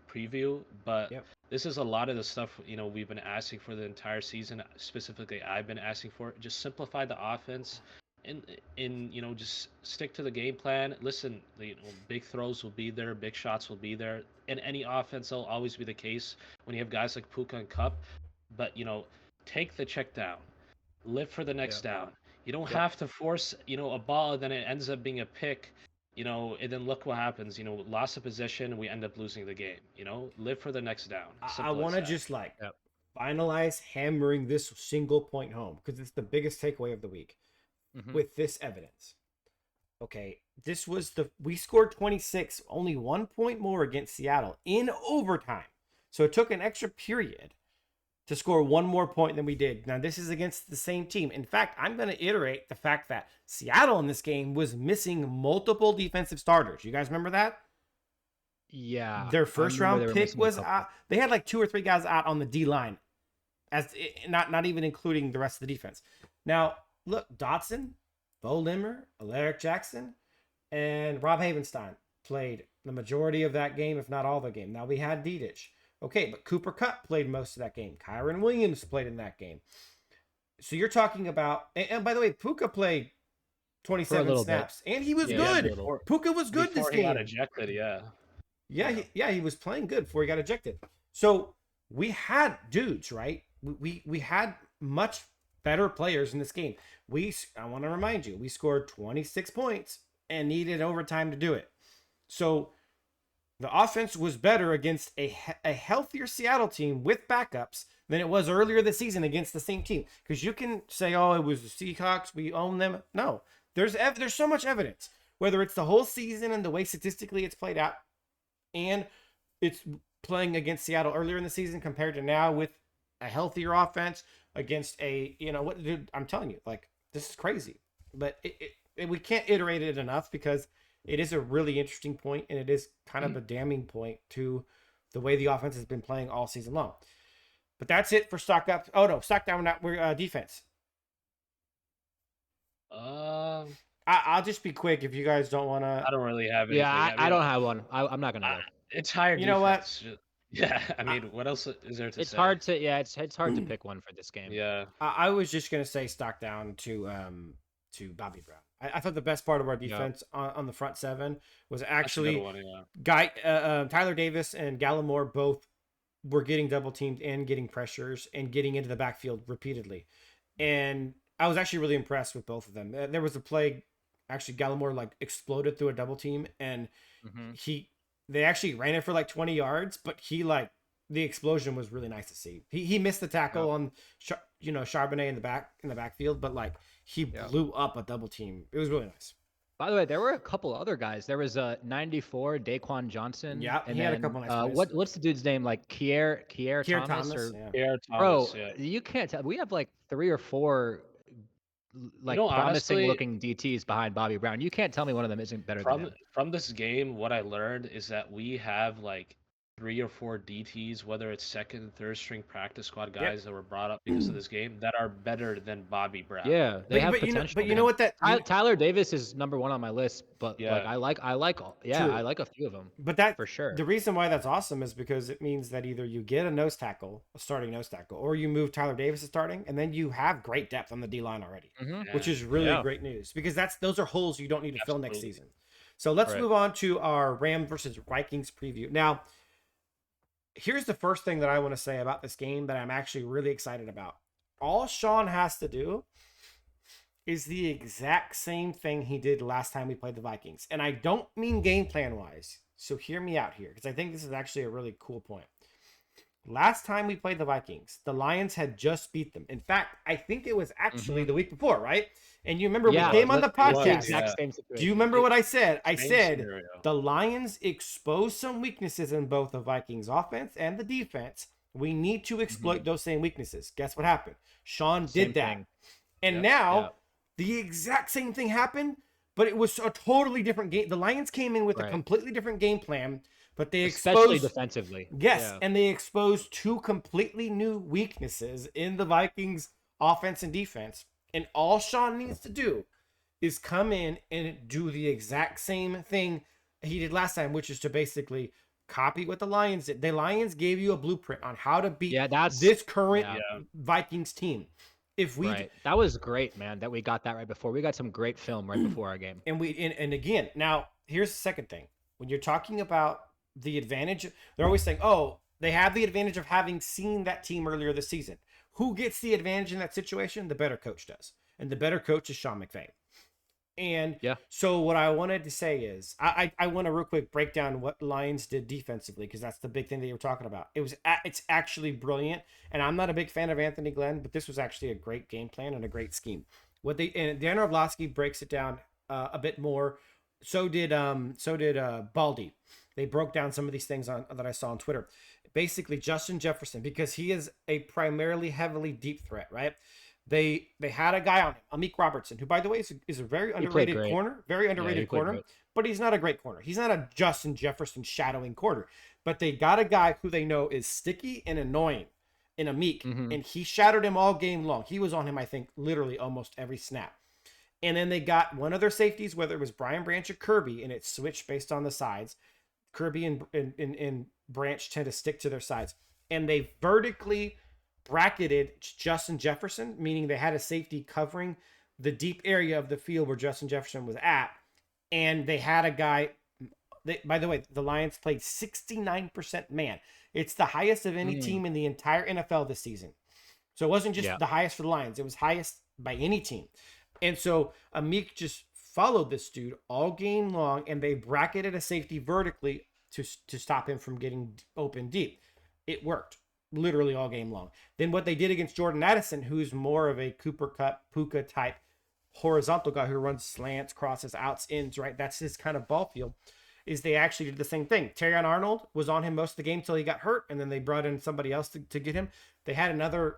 preview, but this is a lot of the stuff we've been asking for the entire season. Specifically, I've been asking for. Just simplify the offense. And just stick to the game plan. Listen, big throws will be there, big shots will be there. In any offense, that'll always be the case when you have guys like Puka and Cup. But take the check down, live for the next down. You don't have to force a ball, and then it ends up being a pick. And then look what happens. Loss of possession, we end up losing the game. Live for the next down. I want to just finalize hammering this single point home because it's the biggest takeaway of the week. With this evidence. Okay, we scored 26, only 1 point more against Seattle in overtime. So it took an extra period to score 1 more point than we did. Now, this is against the same team. In fact, I'm going to iterate the fact that Seattle in this game was missing multiple defensive starters. You guys remember that? Yeah. Their first round pick was out. They had like 2 or 3 guys out on the D line, not even including the rest of the defense. Now, look, Dotson, Bo Limmer, Alaric Jackson, and Rob Havenstein played the majority of that game, if not all the game. Now, we had Dedich. Okay, but Cooper Kupp played most of that game. Kyron Williams played in that game. So you're talking about... And by the way, Puka played 27 snaps. And he was good. Puka was good this game. Before he got ejected, Yeah, he was playing good before he got ejected. So we had dudes, right? We had much better players in this game. I want to remind you, we scored 26 points and needed overtime to do it. So the offense was better against a healthier Seattle team with backups than it was earlier this season against the same team. Because you can say, oh, it was the Seahawks, we own them. No, there's so much evidence, whether it's the whole season and the way statistically it's played out, and it's playing against Seattle earlier in the season compared to now with a healthier offense against dude, I'm telling you, like, this is crazy. But we can't iterate it enough because it is a really interesting point, and it is kind of a damning point to the way the offense has been playing all season long. But that's it for stock up. Oh no, stock down. We're defense. I'll just be quick if you guys don't want to. I don't really have anything. Yeah, I don't have one. I'm not gonna. Entire. You know what? Yeah, I mean, what else is there to say? It's hard to it's hard to pick one for this game. Yeah, I was just gonna say stock down to Bobby Brown. I thought the best part of our defense on the front seven was actually Tyler Davis and Gallimore both were getting double teamed and getting pressures and getting into the backfield repeatedly, and I was actually really impressed with both of them. There was a play, actually Gallimore like exploded through a double team, and they actually ran it for like 20 yards, but the explosion was really nice to see. He missed the tackle on Charbonnet in the backfield, but like he blew up a double team. It was really nice. By the way, there were a couple other guys. There was 94 Daquan Johnson. Yeah, and he had a couple nice plays. What's the dude's name? Like Kier Thomas. Kier Thomas. Bro, you can't tell. We have like 3 or 4 like promising honestly, looking DTs behind Bobby Brown. You can't tell me one of them isn't better than him. from this game, what I learned is that we have like 3 or 4 DTs, whether it's second and third string practice squad Yep. guys that were brought up because of this game, that are better than Bobby Brown. Yeah, they have But you know, potential. but you know man. what that Tyler Davis is number 1 on my list, but like Yeah. I like True. I like a few of them. But that for sure. the reason why that's awesome is because it means that either you get a starting nose tackle, or you move Tyler Davis to starting, and then you have great depth on the D line already, which is really great news because those are holes you don't need to fill next season. So let's move on to our Rams versus Vikings preview. Now, here's the first thing that I want to say about this game that I'm actually really excited about. All Sean has to do is the exact same thing he did last time we played the Vikings. And I don't mean game plan wise. So hear me out here, because I think this is actually a really cool point. Last time we played the Vikings, the Lions had just beat them. In fact, I think it was actually the week before, right? And you remember we came on the podcast. Do you remember what I said? I said the Lions exposed some weaknesses in both the Vikings offense and the defense. We need to exploit those same weaknesses. Guess what happened? Sean did that. And now the exact same thing happened, but it was a totally different game. The Lions came in with a completely different game plan, but they especially exposed defensively. Yes, and they exposed 2 completely new weaknesses in the Vikings offense and defense. And all Sean needs to do is come in and do the exact same thing he did last time, which is to basically copy what the Lions did. The Lions gave you a blueprint on how to beat this current Vikings team. If we that was great, man, that we got that right before. We got some great film right before our game. And again, now here's the second thing. When you're talking about the advantage, they're always saying, oh, they have the advantage of having seen that team earlier this season. Who gets the advantage in that situation? The better coach does. And the better coach is Sean McVay. And so what I wanted to say is I want to real quick break down what Lions did defensively, because that's the big thing that you were talking about. It's actually brilliant, and I'm not a big fan of Anthony Glenn, but this was actually a great game plan and a great scheme. Dan Orlovsky breaks it down a bit more. So did Baldy. They broke down some of these things that I saw on Twitter. Basically, Justin Jefferson, because he is a primarily heavily deep threat, right? They had a guy on him, Amik Robertson, who, by the way, is a very underrated corner, but he's not a great corner. He's not a Justin Jefferson shadowing corner, but they got a guy who they know is sticky and annoying in Amik, and he shadowed him all game long. He was on him, I think, literally almost every snap. And then they got one of their safeties, whether it was Brian Branch or Kirby, and it switched based on the sides. Kirby and Branch tend to stick to their sides, and they vertically bracketed Justin Jefferson, meaning they had a safety covering the deep area of the field where Justin Jefferson was at, and they had a guy. By the way, the Lions played 69% man. It's the highest of any team in the entire NFL this season. So it wasn't just the highest for the Lions; it was highest by any team. And so Amik just followed this dude all game long, and they bracketed a safety vertically to stop him from getting open deep. It worked literally all game long. Then what they did against Jordan Addison, who's more of a Cooper Kupp, Puka type horizontal guy who runs slants, crosses, outs, ins, right? That's his kind of ball field, is they actually did the same thing. Terrion Arnold was on him most of the game till he got hurt, and then they brought in somebody else to get him. They had another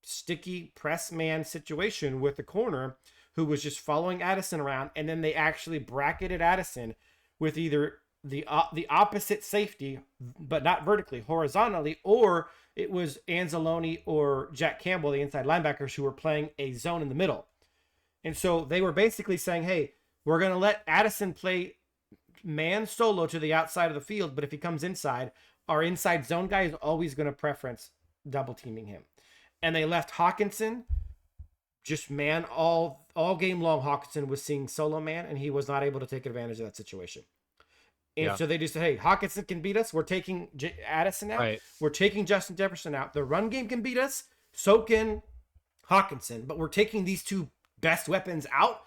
sticky press man situation with the corner who was just following Addison around, and then they actually bracketed Addison with either the opposite safety, but not vertically, horizontally, or it was Anzalone or Jack Campbell, the inside linebackers, who were playing a zone in the middle. And so they were basically saying, hey, we're going to let Addison play man solo to the outside of the field, but if he comes inside, our inside zone guy is always going to preference double teaming him. And they left Hawkinson just man all game long. Hawkinson was seeing solo man, and he was not able to take advantage of that situation. And so they just said, hey, Hawkinson can beat us. We're taking Addison out. Right. We're taking Justin Jefferson out. The run game can beat us. So can Hawkinson. But we're taking these 2 best weapons out.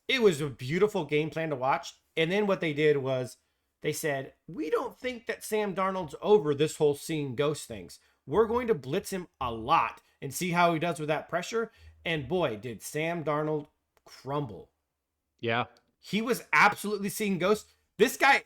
It was a beautiful game plan to watch. And then what they did was they said, we don't think that Sam Darnold's over this whole seeing ghost things. We're going to blitz him a lot and see how he does with that pressure. And boy, did Sam Darnold crumble. Yeah. He was absolutely seeing ghosts. This guy,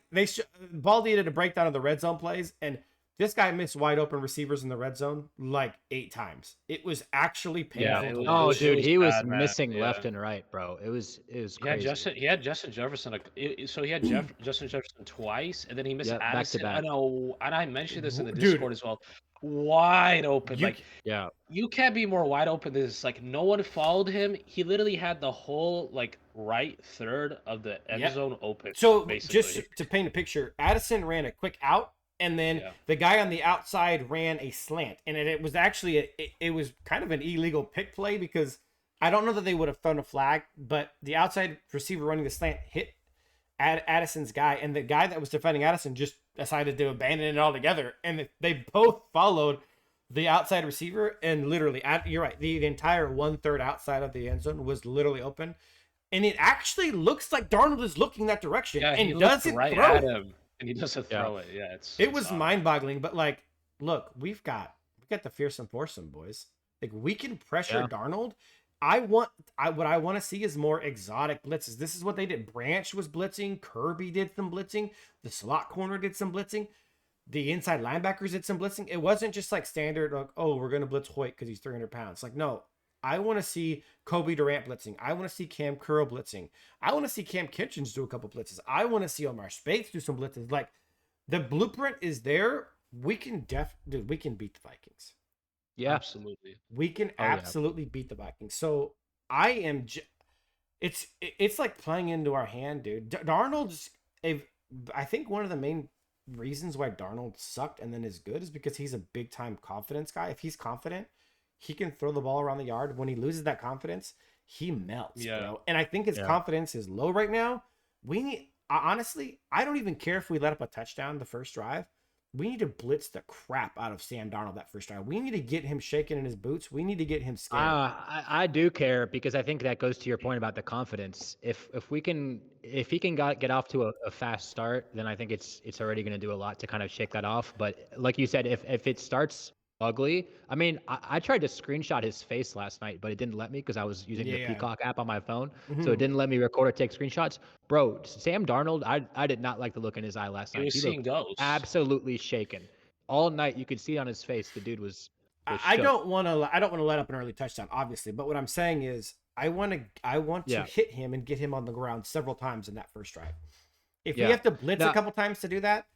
Baldy did a breakdown of the red zone plays, and This guy missed wide open receivers in the red zone like 8 times. It was actually painful to Oh, watch. dude, he was bad, man. missing Yeah. left and right, bro. It was He had crazy. Justin Jefferson. So he had Justin Jefferson twice, and then he missed Yeah, back to Addison. back. I know, and I mentioned this in the Dude, Discord as well. Wide open, you like Yeah. you can't be more wide open than this. Like no one followed him. He literally had the whole like right third of the end Yep. zone open. So basically, just to paint a picture, Addison ran a quick out, and then Yeah. the guy on the outside ran a slant, and it was actually it was kind of an illegal pick play because I don't know that they would have thrown a flag, but the outside receiver running the slant hit Addison's guy, and the guy that was defending Addison just decided to abandon it altogether, and they both followed the outside receiver, and literally, you're right, the entire 1/3 outside of the end zone was literally open. And it actually looks like Darnold is looking that direction Yeah, he and looked doesn't right throw at it. him, and he doesn't throw it. Yeah, It was odd. mind-boggling, but like, look, we got the fearsome foursome, boys. Like we can pressure Darnold. What I want to see is more exotic blitzes. This is what they did. Branch was blitzing, Kirby did some blitzing, the slot corner did some blitzing, the inside linebackers did some blitzing. It wasn't just like standard, like, oh, we're gonna blitz Hoyt because he's 300 pounds. Like, no, I want to see Kobe Durant blitzing. I want to see Cam Curl blitzing. I want to see Cam Kitchens do a couple blitzes. I want to see Omar Speights do some blitzes. Like, the blueprint is there. We can we can beat the Vikings. Yeah, absolutely. We can absolutely beat the Vikings. So I am. It's like playing into our hand, dude. Darnold's. I think one of the main reasons why Darnold sucked and then is good is because he's a big time confidence guy. If he's confident, he can throw the ball around the yard. When he loses that confidence, he melts, bro. And I think his confidence is low right now. We need, honestly, I don't even care if we let up a touchdown the first drive. We need to blitz the crap out of Sam Darnold that first drive. We need to get him shaking in his boots. We need to get him scared. I do care because I think that goes to your point about the confidence. If he can get off to a fast start, then I think it's already going to do a lot to kind of shake that off. But like you said, if it starts ugly, I mean, I tried to screenshot his face last night, but it didn't let me because I was using the Peacock app on my phone, so it didn't let me record or take screenshots. Bro, Sam Darnold, I did not like the look in his eye last night. He was seeing ghosts. Absolutely shaken. All night, you could see on his face the dude was I don't want to let up an early touchdown, obviously. But what I'm saying is, I want to hit him and get him on the ground several times in that first drive. If we have to blitz a couple times to do that,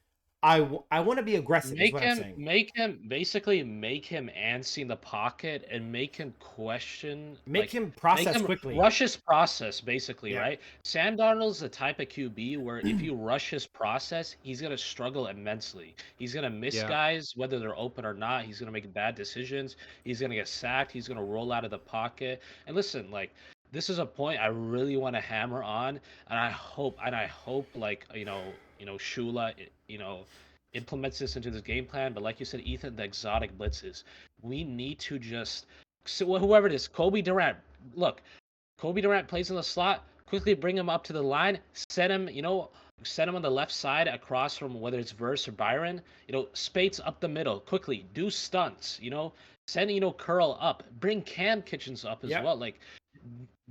I want to be aggressive. Make him antsy in the pocket and make him question. Make him process quickly. Rush his process, basically, right? Sam Darnold's the type of QB where if you rush his process, he's gonna struggle immensely. He's gonna miss guys whether they're open or not. He's gonna make bad decisions. He's gonna get sacked. He's gonna roll out of the pocket. And listen, like, this is a point I really want to hammer on, and I hope like Shula, implements this into this game plan. But like you said, Ethan, the exotic blitzes, we need to just whoever it is, Kobe Durant. Look, Kobe Durant plays in the slot. Quickly bring him up to the line. Set him on the left side across from whether it's Verse or Byron. Spates up the middle. Quickly do stunts. Send Curl up. Bring Cam Kitchens up as well. Like,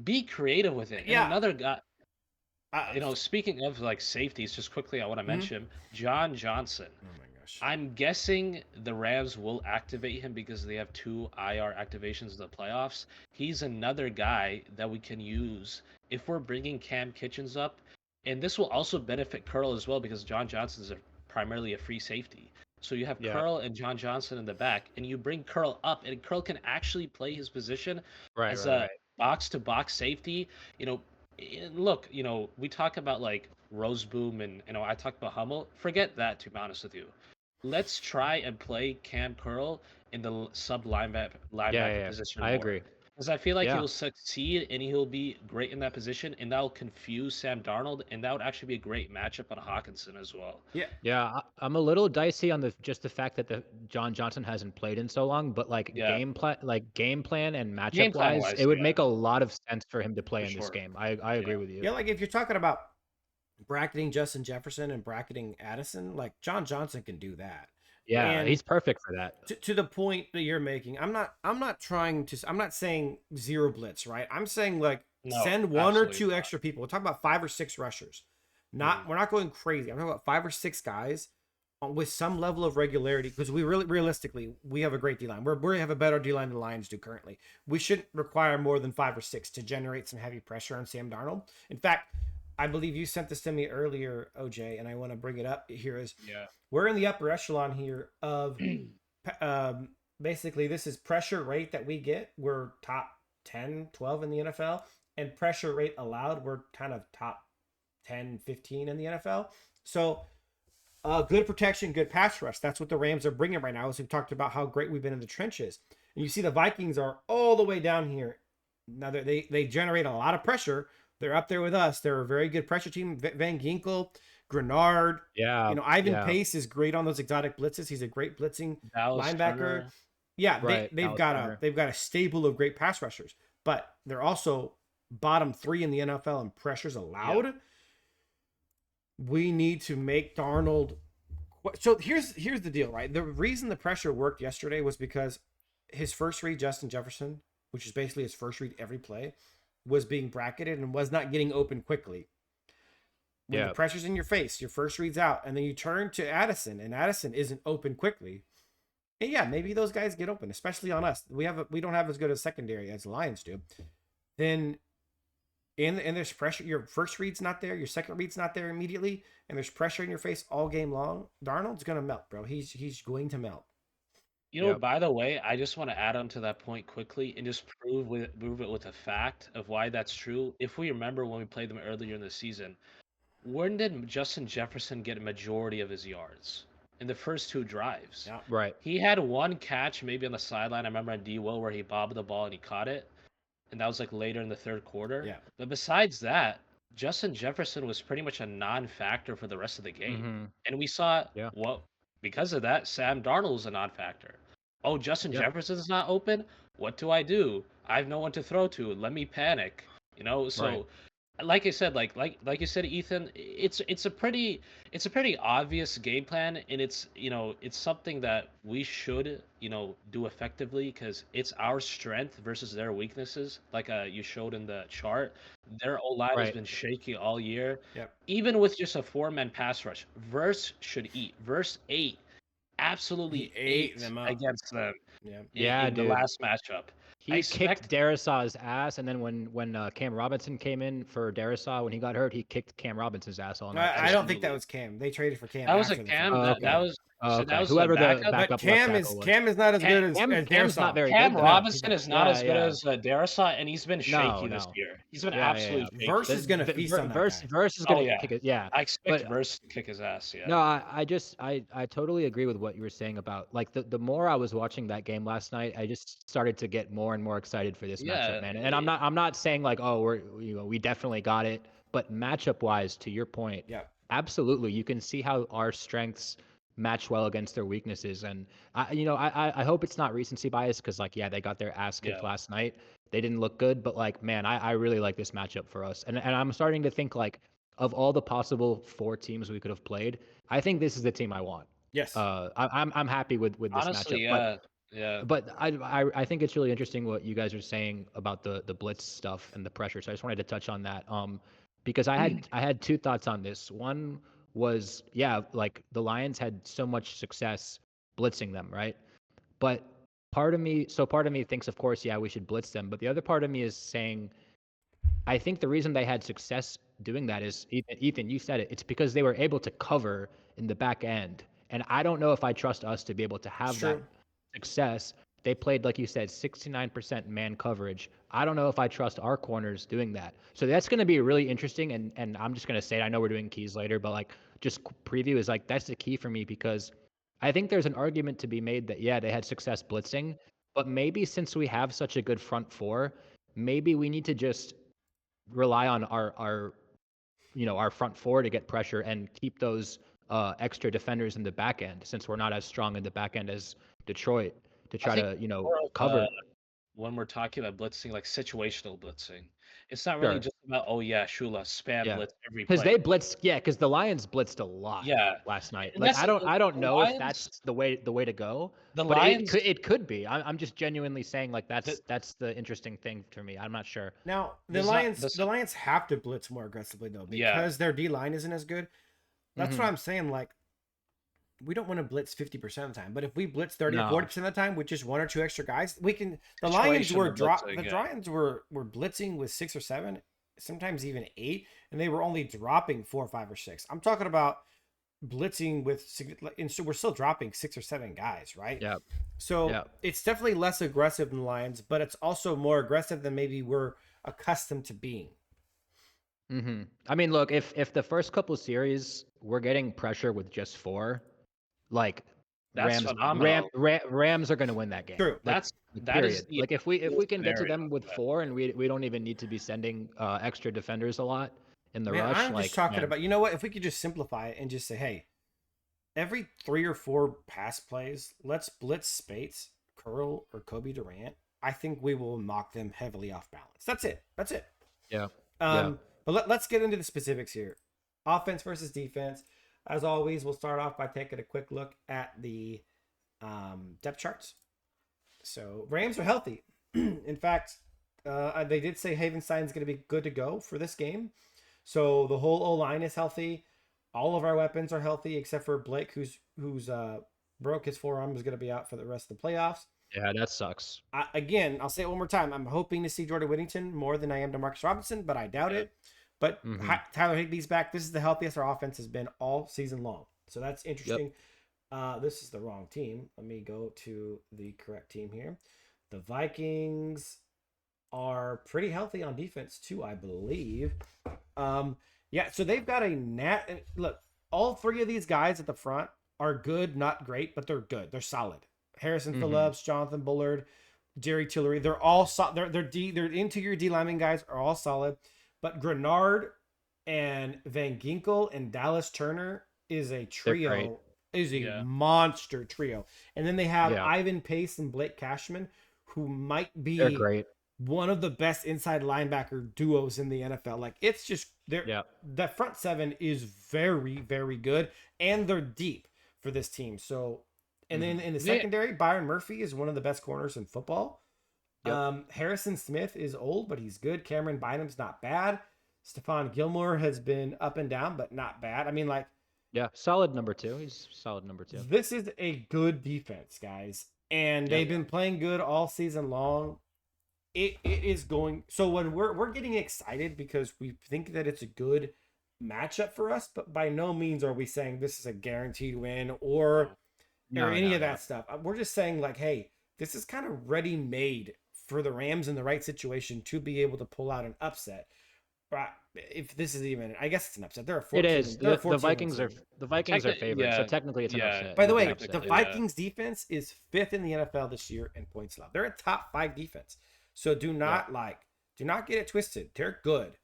be creative with it. And another guy. Speaking of like safeties, just quickly, I want to mention John Johnson. Oh my gosh. I'm guessing the Rams will activate him because they have 2 IR activations in the playoffs. He's another guy that we can use if we're bringing Cam Kitchens up. And this will also benefit Curl as well because John Johnson is primarily a free safety. So you have Curl and John Johnson in the back, and you bring Curl up, and Curl can actually play his position as a box-to-box safety. Look, we talk about like Roseboom and I talk about Hummel. Forget that, to be honest with you. Let's try and play Cam Curl in the sub linebacker position. I agree. Because I feel like he'll succeed and he'll be great in that position, and that'll confuse Sam Darnold, and that would actually be a great matchup on Hawkinson as well. Yeah, I'm a little dicey on the fact that the John Johnson hasn't played in so long, but game plan and matchup wise, it would make a lot of sense for him to play in this game. I agree with you. Yeah, like if you're talking about bracketing Justin Jefferson and bracketing Addison, like John Johnson can do that. Yeah, and he's perfect for that. To the point that you're making, I'm not saying zero blitz, right? I'm saying send one or two extra people. We're talking about 5 or 6 rushers. We're not going crazy. I'm talking about 5 or 6 guys with some level of regularity, because we really realistically we have a great D line. We have a better D line than the Lions do currently. We shouldn't require more than 5 or 6 to generate some heavy pressure on Sam Darnold. In fact, I believe you sent this to me earlier, OJ, and I want to bring it up here. We're in the upper echelon here of basically this is pressure rate that we get. We're top 10, 12 in the NFL, and pressure rate allowed, we're kind of top 10, 15 in the NFL. So good protection, good pass rush. That's what the Rams are bringing right now, as we've talked about how great we've been in the trenches. And you see the Vikings are all the way down here. Now they generate a lot of pressure. They're up there with us. They're a very good pressure team. Van Ginkel, Grenard. Yeah. Ivan Pace is great on those exotic blitzes. He's a great blitzing Dallas linebacker. Turner. Yeah, Right, they've Dallas got a stable of great pass rushers, but they're also bottom 3 in the NFL in pressures allowed. We need to make Darnold. So here's the deal, right? The reason the pressure worked yesterday was because his first read, Justin Jefferson, which is basically his first read every play, was being bracketed and was not getting open quickly. When the pressure's in your face, your first read's out, and then you turn to Addison, and Addison isn't open quickly. And yeah, maybe those guys get open, especially on us. We don't have as good a secondary as the Lions do. Then and there's pressure. Your first read's not there. Your second read's not there immediately. And there's pressure in your face all game long. Darnold's going to melt, bro. He's going to melt. By the way, I just want to add on to that point quickly and just prove it with a fact of why that's true. If we remember when we played them earlier in the season, when did Justin Jefferson get a majority of his yards? In the first 2 drives. Yeah. Right. He had one catch maybe on the sideline. I remember on D-Will where he bobbed the ball and he caught it. And that was like later in the third quarter. Yeah. But besides that, Justin Jefferson was pretty much a non-factor for the rest of the game. Mm-hmm. And we saw, because of that, Sam Darnold was a non-factor. Oh, Justin Jefferson's not open? What do? I have no one to throw to. Let me panic. So like I said, like you said, Ethan, it's a pretty obvious game plan, and it's something that we should do effectively because it's our strength versus their weaknesses. Like you showed in the chart, their O-line has been shaky all year. Yep. Even with just a 4-man pass rush, Verse should eat. Verse 8, absolutely ate them up against them. In the last matchup. He kicked Darrisaw's ass, and then when Cam Robinson came in for Darrisaw when he got hurt, he kicked Cam Robinson's ass all night. I don't think that was Cam. They traded for Cam. That was a Cam. That was whoever the backup but Cam is not as good as Darrisaw. Cam Robinson is not as good as Darrisaw, and he's been shaky this year. He's been absolutely shaky. Verse is going to feast on that guy. Verse is going to kick it. Yeah, I expect Verse to kick his ass. Yeah. No, I totally agree with what you were saying about like the more I was watching that game last night, I just started to get more and more excited for this matchup, man. And I'm not saying like, oh, we definitely got it, but matchup wise, to your point, absolutely, you can see how our strengths match well against their weaknesses. And I hope it's not recency bias because like they got their ass kicked last night. They didn't look good, but like man, I really like this matchup for us. And I'm starting to think like of all the possible 4 teams we could have played, I think this is the team I want. Yes. I'm happy with this Honestly, matchup. Yeah. But I think it's really interesting what you guys are saying about the blitz stuff and the pressure. So I just wanted to touch on that. Because I had 2 thoughts on this. One was like the Lions had so much success blitzing them, right? But part of me thinks, of course, we should blitz them. But the other part of me is saying, I think the reason they had success doing that is, Ethan, you said it. It's because they were able to cover in the back end. And I don't know if I trust us to be able to have that success. They played, like you said, 69% man coverage. I don't know if I trust our corners doing that. So that's going to be really interesting. And I'm just going to say it. I know we're doing keys later, but like just preview is like that's the key for me because I think there's an argument to be made that, they had success blitzing. But maybe since we have such a good front 4, maybe we need to just rely on our front 4 to get pressure and keep those extra defenders in the back end since we're not as strong in the back end as Detroit to try to cover. When we're talking about blitzing, like situational blitzing, it's not really just about Shula spam blitz every play. Because they blitzed, because the Lions blitzed a lot last night. And like I don't know if that's the way to go. But Lions, it could be. I'm just genuinely saying like that's the interesting thing for me. I'm not sure. Now the Lions have to blitz more aggressively though because their D line isn't as good. That's what I'm saying. Like we don't want to blitz 50% of the time, but if we blitz 30 or No. 40% of the time with just one or two extra guys, we can. The Lions Situational were blitzing, the yeah. Lions were blitzing with 6 or 7, sometimes even 8, and they were only dropping 4, 5, or 6. I'm talking about blitzing with, and so we're still dropping 6 or 7 guys, right? Yeah. So Yeah. it's definitely less aggressive than the Lions, but it's also more aggressive than maybe we're accustomed to being. Mm-hmm. I mean, look, if the first couple series we're getting pressure with just 4, like That's phenomenal. Rams are going to win that game. True. Like, That is period. the Like if we can get to scenario. them with 4 and we don't even need to be sending extra defenders a lot in the Man, rush, I'm like just talking man, about, you know what? If we could just simplify it and just say, hey, every 3 or 4 pass plays, let's blitz Spates, Curl, or Kobe Durant. I think we will knock them heavily off balance. That's it. That's it. yeah. But let's get into the specifics here. Offense versus defense. As always, we'll start off by taking a quick look at the depth charts. So Rams are healthy. In fact, they did say Havenstein's going to be good to go for this game. So the whole O-line is healthy. All of our weapons are healthy except for Blake, who's broke his forearm, is going to be out for the rest of the playoffs. Yeah, that sucks. Again, I'll say it one more time. I'm hoping to see Jordan Whittington more than I am Demarcus Robinson, but I doubt it. But Tyler Higbee's back. This is the healthiest our offense has been all season long. So that's interesting. This is the wrong team. Let me go to the correct team here. The Vikings are pretty healthy on defense too, I believe. Yeah, so they've got a look. All 3 of these guys at the front are good, not great, but they're good. They're solid. Harrison Phillips, Jonathan Bullard, Jerry Tillery. They're all they're interior D lineman guys are all solid. But Grenard and Van Ginkel and Dallas Turner is a trio. Is a monster trio. And then they have Ivan Pace and Blake Cashman, who might be They're great. One of the best inside linebacker duos in the NFL. Like it's just the front 7 is very, very good, and they're deep for this team. So, and then in the secondary, Byron Murphy is one of the best corners in football. Harrison Smith is old, but he's good. Cameron Bynum's not bad. Stephon Gilmore has been up and down, but not bad. I mean, like, solid number 2. He's solid number 2. This is a good defense, guys, and they've been playing good all season long. It is going. So when we're getting excited because we think that it's a good matchup for us, but by no means are we saying this is a guaranteed win or any of that stuff. We're just saying like, hey, this is kind of ready made for the Rams in the right situation to be able to pull out an upset. If this is even, I guess it's an upset. They're a 14. It is. The Vikings are favored, so technically it's an upset. By the way, the Vikings defense is 5th in the NFL this year in points allowed. They're a top 5 defense. So do not get it twisted. They're good.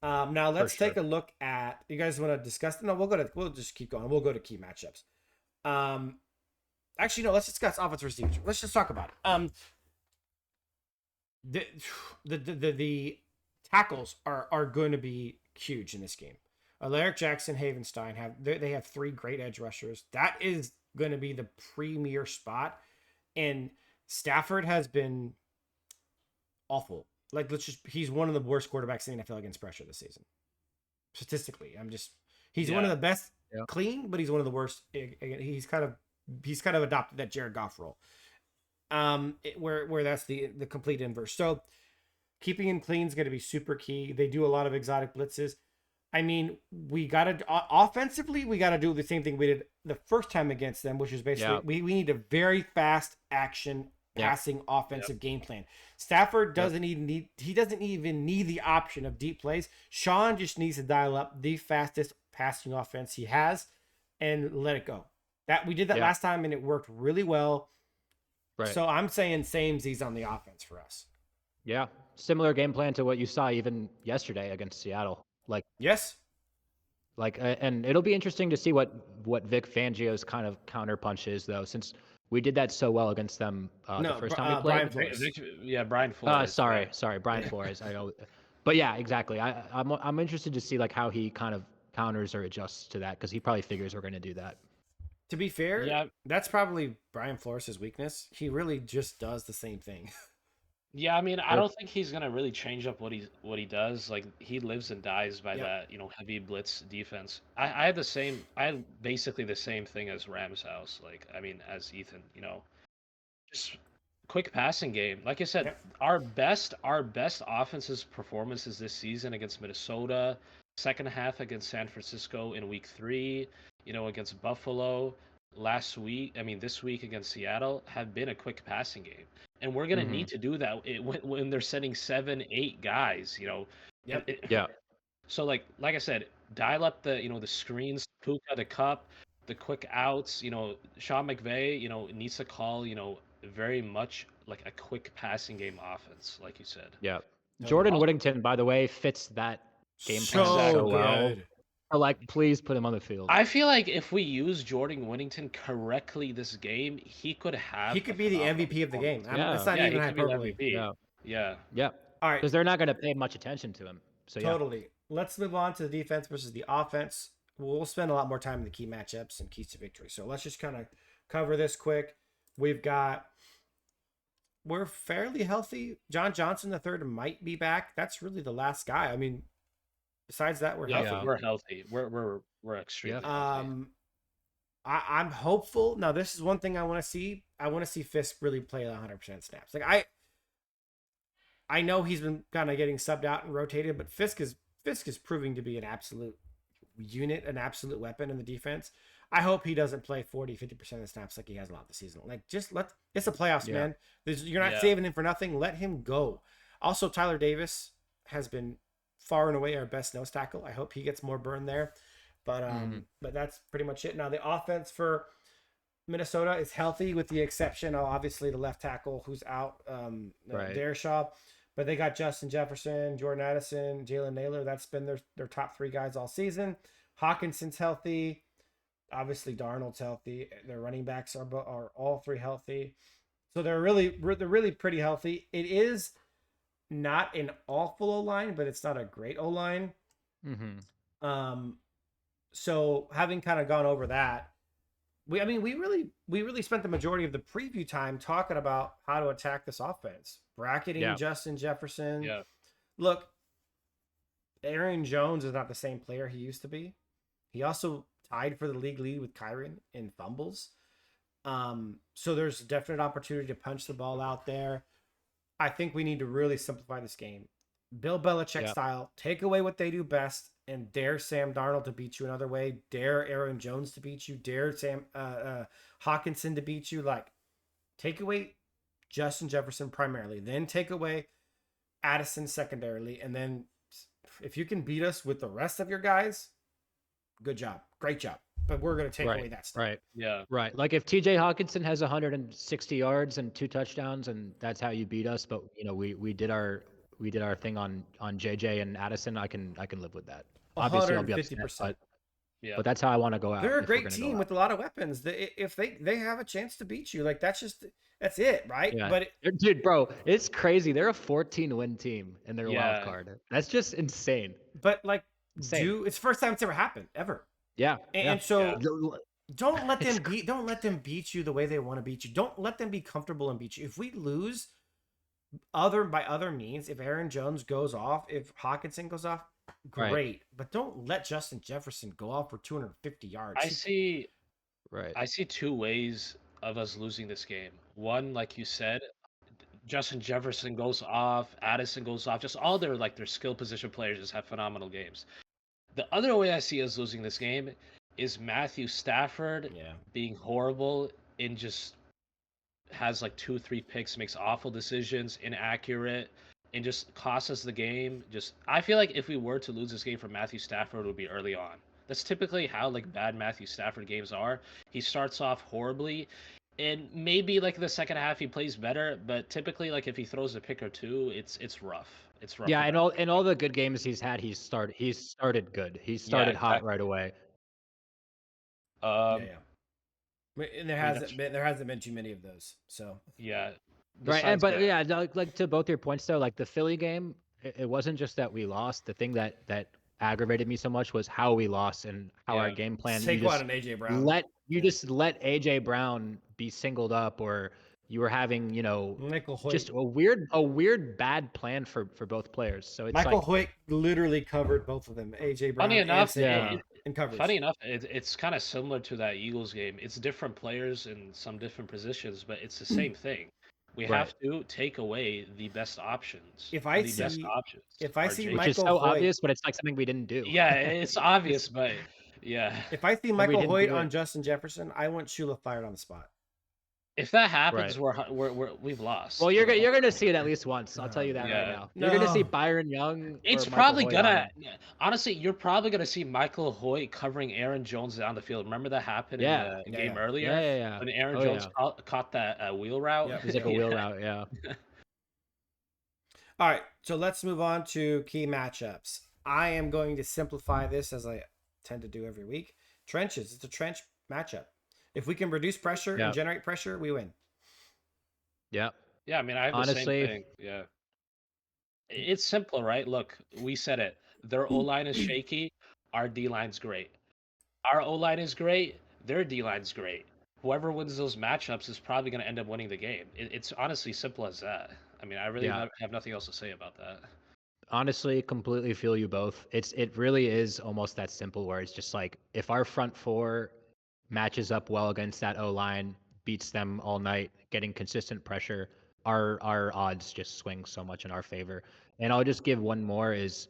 Now let's take a look at. You guys want to discuss? No, we'll just keep going. We'll go to key matchups. Actually, no. Let's discuss offense versus defense. Let's just talk about it. The tackles are going to be huge in this game. Alaric Jackson, Havenstein they have 3 great edge rushers. That is going to be the premier spot, and Stafford has been awful. Like he's one of the worst quarterbacks in the NFL against pressure this season. Statistically, he's one of the best clean, but he's one of the worst. He's kind of adopted that Jared Goff role. Where that's the complete inverse. So keeping him clean is going to be super key. They do a lot of exotic blitzes. I mean, offensively, we got to do the same thing we did the first time against them, which is basically we need a very fast action passing offensive game plan. Stafford doesn't even need the option of deep plays. Sean just needs to dial up the fastest passing offense he has and let it go. That we did that last time and it worked really well. Right. So I'm saying samesies on the offense for us. Yeah, similar game plan to what you saw even yesterday against Seattle. And it'll be interesting to see what Vic Fangio's kind of counter punch is, though, since we did that so well against them the first time we played. Brian Flores. Sorry, Brian Flores. I know, but yeah, exactly. I'm interested to see like how he kind of counters or adjusts to that because he probably figures we're going to do that. To be fair, that's probably Brian Flores' weakness. He really just does the same thing. Yeah, I mean, I Or- don't think he's gonna really change up what he does. Like he lives and dies by Yep. that, heavy blitz defense. I had the same, I had basically the same thing as Rams house. Like, I mean, as Ethan, just quick passing game. Like I said, Yep. our best offensive performances this season against Minnesota, second half against San Francisco in week 3, against Buffalo last week. I mean, this week against Seattle have been a quick passing game, and we're gonna need to do that when they're sending 7, 8 guys. And Yep. Yeah. so like I said, dial up the screens, Puka, the cup, the quick outs. Sean McVay, needs to call very much like a quick passing game offense, like you said. Yeah. Totally. Jordan Also- Whittington, by the way, fits that game plan So Exactly. so well. good. So, like, please put him on the field. I feel like if we use Jordan Whittington correctly this game, he could have. He could a be the phenomenal MVP of the game. performance. Yeah. That's not Yeah, even he could be the hyperbole. MVP. Yeah. Yeah. Yeah. All right. Because they're not going to pay much attention to him. So, yeah. Totally. Let's move on to the defense versus the offense. We'll spend a lot more time in the key matchups and keys to victory. So let's just kind of cover this quick. We're fairly healthy. John Johnson the third might be back. That's really the last guy. I mean, besides that, we're Yeah, healthy. we're healthy. We're extremely healthy. I'm hopeful. Now, this is one thing I want to see. I want to see Fisk really play 100% snaps. Like I know he's been kind of getting subbed out and rotated, but Fisk is proving to be an absolute unit, an absolute weapon in the defense. I hope he doesn't play 40-50% of the snaps like he has a lot this season. Like, just it's the playoffs, Yeah. man. You're not Yeah. saving him for nothing. Let him go. Also, Tyler Davis has been far and away our best nose tackle. I hope he gets more burn there. But but that's pretty much it. Now the offense for Minnesota is healthy with the exception of obviously the left tackle who's out, Right. Dershaw. But they got Justin Jefferson, Jordan Addison, Jalen Naylor. That's been their top 3 guys all season. Hawkinson's healthy. Obviously Darnold's healthy. Their running backs are all 3 healthy. So they're really pretty healthy. It is not an awful O-line, but it's not a great O-line. So having kind of gone over that, we really spent the majority of the preview time talking about how to attack this offense, bracketing Justin Jefferson. Yeah. Look, Aaron Jones is not the same player he used to be. He also tied for the league lead with Kyron in fumbles. So there's a definite opportunity to punch the ball out there. I think we need to really simplify this game. Bill Belichick style, take away what they do best and dare Sam Darnold to beat you another way, dare Aaron Jones to beat you, dare Hawkinson to beat you. Like, take away Justin Jefferson primarily, then take away Addison secondarily, and then if you can beat us with the rest of your guys, good job, great job. But we're going to take away that stuff. Right. Yeah. Right. Like if TJ Hawkinson has 160 yards and 2 touchdowns and that's how you beat us, but we did our thing on JJ and Addison, I can live with that. Obviously I'll be upset, 150%. but that's how I want to go out. They're a great team with a lot of weapons. If they have a chance to beat you, like that's it, right? Yeah. But dude, bro, it's crazy. They're a 14-win team in their wild card. That's just insane. But like, Insane. it's the first time it's ever happened ever. Yeah. And so don't let them beat you the way they want to beat you. Don't let them be comfortable and beat you. If we lose by other means, if Aaron Jones goes off, if Hawkinson goes off, great. Right. But don't let Justin Jefferson go off for 250 yards. I see 2 ways of us losing this game. One, like you said, Justin Jefferson goes off, Addison goes off, just all their skill position players just have phenomenal games. The other way I see us losing this game is Matthew Stafford being horrible and just has 2-3 picks, makes awful decisions, inaccurate, and just costs us the game. I feel like if we were to lose this game from Matthew Stafford, it would be early on. That's typically how bad Matthew Stafford games are. He starts off horribly, and maybe the second half he plays better, but typically if he throws a pick or 2, it's rough. It's rough. Yeah, and all the good games he's had, he's started good. He started hot right away. And there hasn't been too many of those. So yeah. Right, and but like to both your points though, the Philly game, it wasn't just that we lost. The thing that aggravated me so much was how we lost and how our game plan. Saquon and AJ Brown. Just let AJ Brown be singled up, or you were having, Michael Hoyt. just a weird bad plan for both players. So it's Michael like, Hoyt literally covered both of them, AJ Brown Funny and enough, Yeah. Saquon, in coverage. funny enough, it's kind of similar to that Eagles game. It's different players in some different positions, but it's the same thing. We Right. have to take away the best options. If I the best see- options if I are see Jay- which is Michael so Hoyt- obvious, but it's like something we didn't do. yeah, it's obvious, but yeah, If I see we Michael didn't Hoyt do on it. Justin Jefferson, I want Shula fired on the spot. if that happens, Right. we've lost. Well, you're gonna see it at least once. I'll tell you that right Yeah. now. You're gonna see No. Byron Young. It's or Michael probably Hoyt gonna. on him. Honestly, you're probably gonna see Michael Hoyt covering Aaron Jones down the field. Remember that happened Yeah. in the Yeah, game yeah. earlier Yeah. when Aaron Oh, Jones yeah. caught that wheel route. Yep. It was like a wheel route. Yeah. All right, so let's move on to key matchups. I am going to simplify this as I tend to do every week. Trenches. It's a trench matchup. If we can reduce pressure Yeah. and generate pressure, we win. Yeah. Yeah, I mean, I have the Honestly- same thing. Yeah, it's simple, right? Look, we said it. Their O line is shaky. Our D line's great. Our O line is great. Their D line's great. Whoever wins those matchups is probably going to end up winning the game. It's honestly simple as that. I mean, I really Yeah. have nothing else to say about that. Honestly, completely feel you both. It really is almost that simple where it's just like if our front four matches up well against that O line, beats them all night, getting consistent pressure, our odds just swing so much in our favor. And I'll just give one more is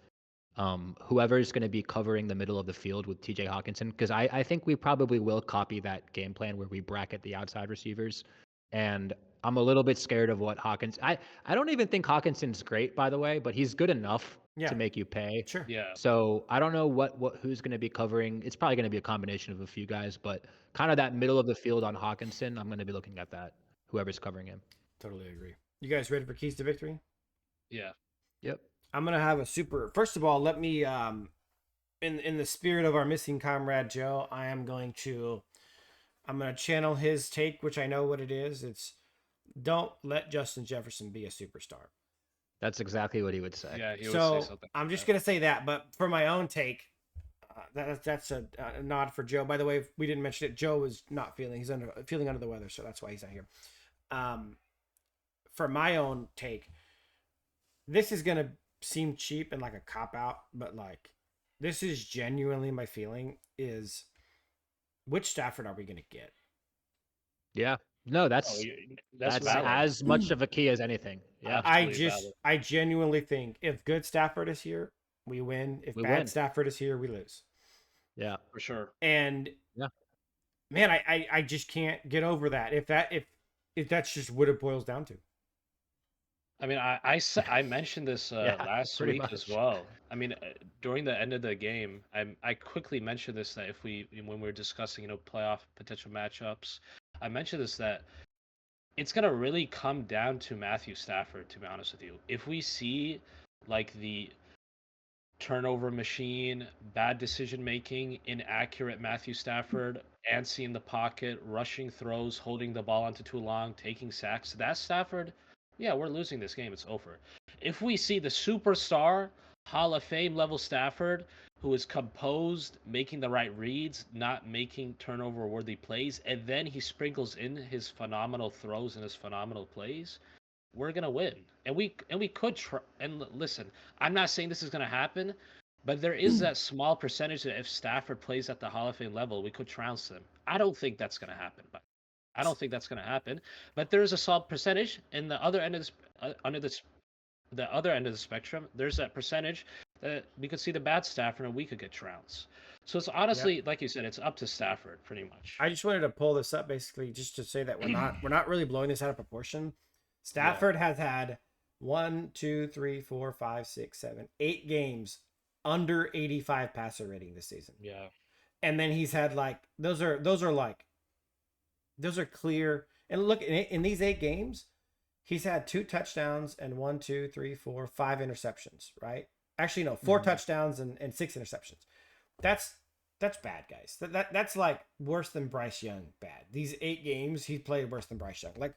whoever's going to be covering the middle of the field with TJ Hawkinson, because I think we probably will copy that game plan where we bracket the outside receivers. And I'm a little bit scared of what Hawkins. I don't even think Hawkinson's great, by the way, but he's good enough Yeah. to make you pay. Sure. Yeah. So I don't know who's going to be covering. It's probably going to be a combination of a few guys, but kind of that middle of the field on Hawkinson, I'm going to be looking at that. Whoever's covering him. Totally agree. You guys ready for keys to victory? Yeah. Yep. I'm gonna have a super. First of all, let me in the spirit of our missing comrade Joe, I'm gonna channel his take, which I know what it is. It's don't let Justin Jefferson be a superstar. That's exactly what he would say. Yeah. He would So say something. I'm like just that. gonna say that, but for my own take, that's a nod for Joe. By the way, if we didn't mention it, Joe is not feeling. He's feeling under the weather, so that's why he's not here. For my own take, this is gonna seem cheap and like a cop out, but like this is genuinely my feeling is which Stafford are we gonna get? Yeah. No, that's That's valid. As much of a key as anything. Yeah. Absolutely I genuinely think if good Stafford is here, we win. If We bad win. Stafford is here, we lose. Yeah. for sure. And Yeah. man, I just can't get over that. If that's just what it boils down to. I mean, I mentioned this Yeah, last pretty week as much. well. I mean, during the end of the game, I quickly mentioned this that when we were discussing playoff potential matchups, I mentioned this that it's gonna really come down to Matthew Stafford. To be honest with you, if we see like the turnover machine, bad decision making, inaccurate Matthew Stafford, antsy in the pocket, rushing throws, holding the ball onto too long, taking sacks, that's Stafford. Yeah, we're losing this game. It's over. If we see the superstar, Hall of Fame level Stafford, who is composed, making the right reads, not making turnover worthy plays, and then he sprinkles in his phenomenal throws and his phenomenal plays, we're gonna win. And we could try. And listen, I'm not saying this is gonna happen, but there is that small percentage that if Stafford plays at the Hall of Fame level, we could trounce them. I don't think that's gonna happen, but I don't think that's gonna happen. But there is a small percentage, and the other end of this, the other end of the spectrum, there's that percentage that we could see the bad Stafford and we could get trounced. So it's honestly, like you said, it's up to Stafford pretty much. I just wanted to pull this up basically just to say that we're not really blowing this out of proportion. Stafford has had 1, 2, 3, 4, 5, 6, 7, 8 games under 85 passer rating this season. Yeah. And then he's had like those are clear. And look, in these 8 games, he's had 2 touchdowns and 1, 2, 3, 4, 5 interceptions, right? Actually, no, 4 touchdowns and 6 interceptions. That's bad, guys. That's like worse than Bryce Young bad. These 8 games, he played worse than Bryce Young. Like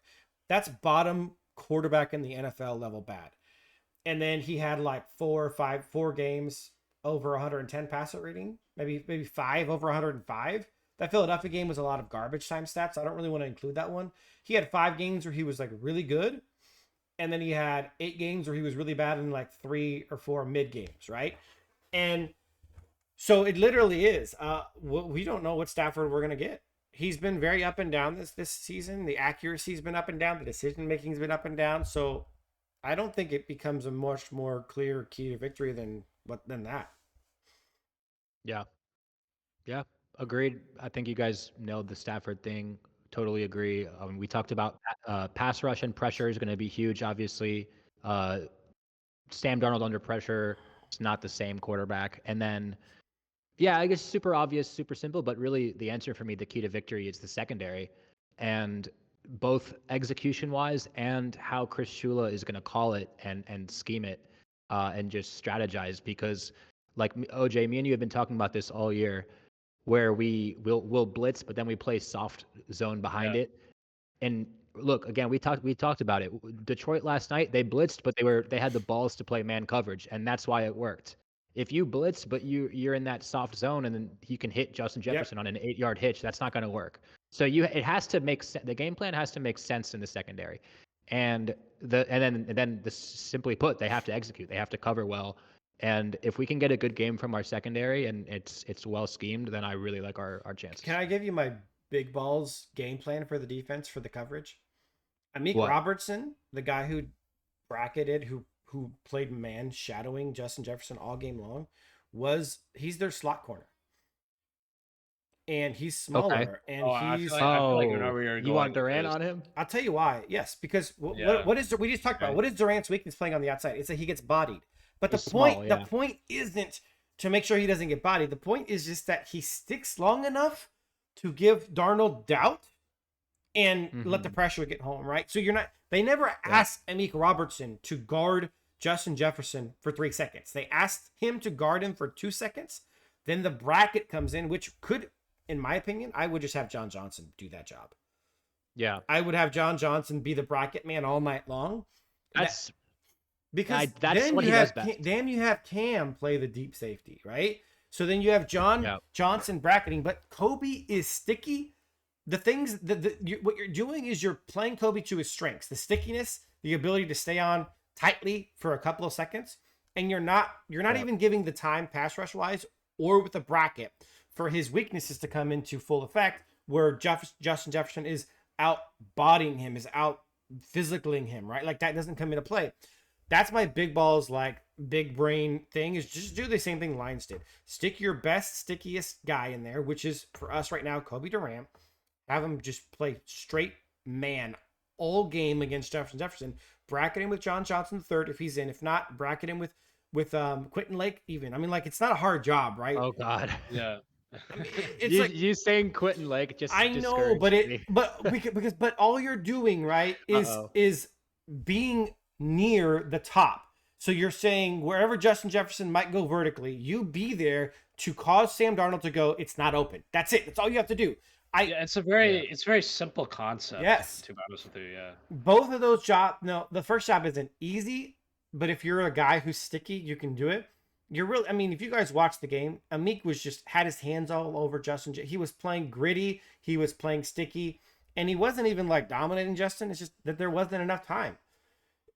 that's bottom quarterback in the NFL level bad. And then he had like 4 games over 110 passer rating, maybe 5 over 105. That Philadelphia game was a lot of garbage time stats. I don't really want to include that one. He had 5 games where he was like really good, and then he had 8 games where he was really bad in like 3 or 4 mid games, right? And so it literally is. We don't know what Stafford we're gonna get. He's been very up and down this season. The accuracy's been up and down. The decision making's been up and down. So I don't think it becomes a much more clear key to victory than that. Yeah. Yeah. Agreed. I think you guys nailed the Stafford thing. Totally agree. We talked about pass rush and pressure is going to be huge, obviously. Sam Darnold under pressure, it's not the same quarterback. And then, yeah, I guess super obvious, super simple, but really the answer for me, the key to victory is the secondary. And both execution wise and how Chris Shula is going to call it and scheme it and just strategize. Because, like OJ, me and you have been talking about this all year, where we'll blitz, but then we play soft zone behind it. And look, again, we talked about it. Detroit last night, they blitzed, but they had the balls to play man coverage, and that's why it worked. If you blitz, but you're in that soft zone, and then you can hit Justin Jefferson on an 8-yard hitch, that's not going to work. So it has to make the game plan has to make sense in the secondary, and then simply put, they have to execute. They have to cover well. And if we can get a good game from our secondary and it's well schemed, then I really like our chances. Can I give you my big balls game plan for the defense for the coverage? Amik What? Robertson, the guy who bracketed, who played man shadowing Justin Jefferson all game long, he's their slot corner. And he's smaller, and he's. I feel like I know where you're going. You want Durant on him? I'll tell you why. Yes, because what is we just talked about? What is Durant's weakness playing on the outside? It's that he gets bodied. But the point isn't to make sure he doesn't get bodied. The point is just that he sticks long enough to give Darnold doubt and let the pressure get home, right? So they never asked Amik Robertson to guard Justin Jefferson for 3 seconds. They asked him to guard him for 2 seconds. Then the bracket comes in, which could, in my opinion, I would just have John Johnson do that job. Yeah. I would have John Johnson be the bracket man all night long. That's then what he does best. Then you have Cam play the deep safety, right? So then you have Johnson bracketing, but Kobe is sticky. The things what you're doing is you're playing Kobe to his strengths, the stickiness, the ability to stay on tightly for a couple of seconds, and you're not even giving the time pass rush wise or with the bracket for his weaknesses to come into full effect, where Justin Jefferson is out bodying him, is out physicaling him, right? Like that doesn't come into play. That's my big balls, like big brain thing, is just do the same thing Lions did. Stick your best, stickiest guy in there, which is for us right now, Kobe Durant. Have him just play straight man all game against Jefferson. Bracket him with John Johnson III if he's in. If not, bracket him with Quentin Lake even. I mean, like, it's not a hard job, right? Oh God. Yeah. I mean, it's you saying Quentin Lake just I know, but all you're doing, right, is being near the top. So you're saying wherever Justin Jefferson might go vertically, you be there to cause Sam Darnold to go, it's not open. That's it. That's all you have to do. It's a very simple concept. Yes. To be honest with you, yeah. Both of those the first job isn't easy, but if you're a guy who's sticky, you can do it. If you guys watched the game, Amik was just had his hands all over Justin. He was playing gritty. He was playing sticky, and he wasn't even like dominating Justin. It's just that there wasn't enough time.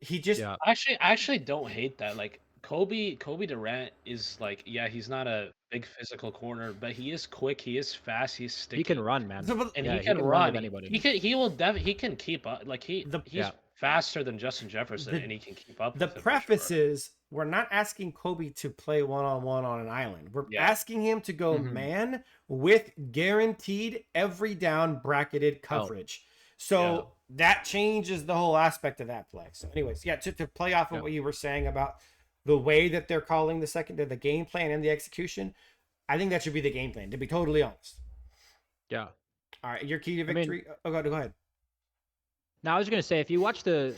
He just I actually don't hate that. Like Kobe Durant is like, he's not a big physical corner, but he is quick, he is fast, he's sticky. He can run, man. And he can run with anybody. He can keep up. Like he's faster than Justin Jefferson, and he can keep up. The preface is we're not asking Kobe to play one-on-one on an island. We're asking him to go man with guaranteed every down bracketed coverage. So that changes the whole aspect of that play. So anyways, to play off of what you were saying about the way that they're calling the game plan and the execution, I think that should be the game plan, to be totally honest. Yeah. All right, your key to victory. Go ahead. Now I was going to say, if you watch the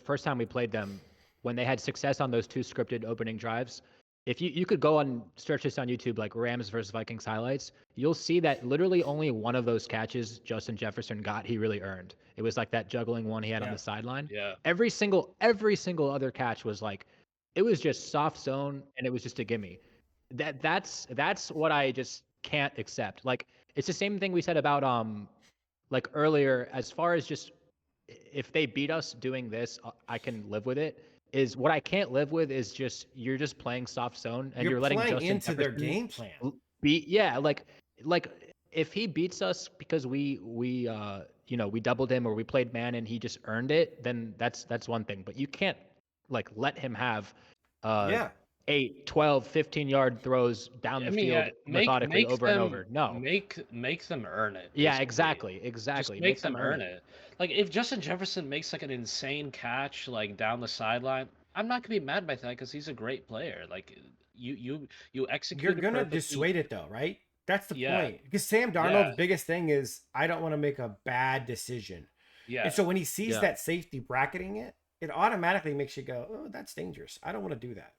first time we played them, when they had success on those 2 scripted opening drives, if you could go and search this on YouTube, like Rams versus Vikings highlights, you'll see that literally only one of those catches Justin Jefferson got, he really earned. It was like that juggling one he had on the sideline. Yeah. Every single other catch was like, it was just soft zone, and it was just a gimme. That's what I just can't accept. Like it's the same thing we said about like earlier, as far as just if they beat us doing this, I can live with it. Is what I can't live with is just you're just playing soft zone and You're you're letting playing Justin into their Jefferson game plan. beat. Yeah, like if he beats us because we you know, we doubled him or we played man and he just earned it, then that's one thing. But you can't like let him have Yeah. 8, 12, 15-yard throws down I the mean, field methodically over and over. No. make them earn it. Yeah, Basically. exactly. Just Make make them earn it. Like if Justin Jefferson makes like an insane catch like down the sideline, I'm not gonna be mad by that because he's a great player. Like you You're executed gonna perfectly. dissuade it though, right? That's the Yeah. point. Because Sam Darnold's biggest thing is I don't want to make a bad decision. Yeah. And so when he sees Yeah. that safety bracketing it, it automatically makes you go, "Oh, that's dangerous. I don't want to do that."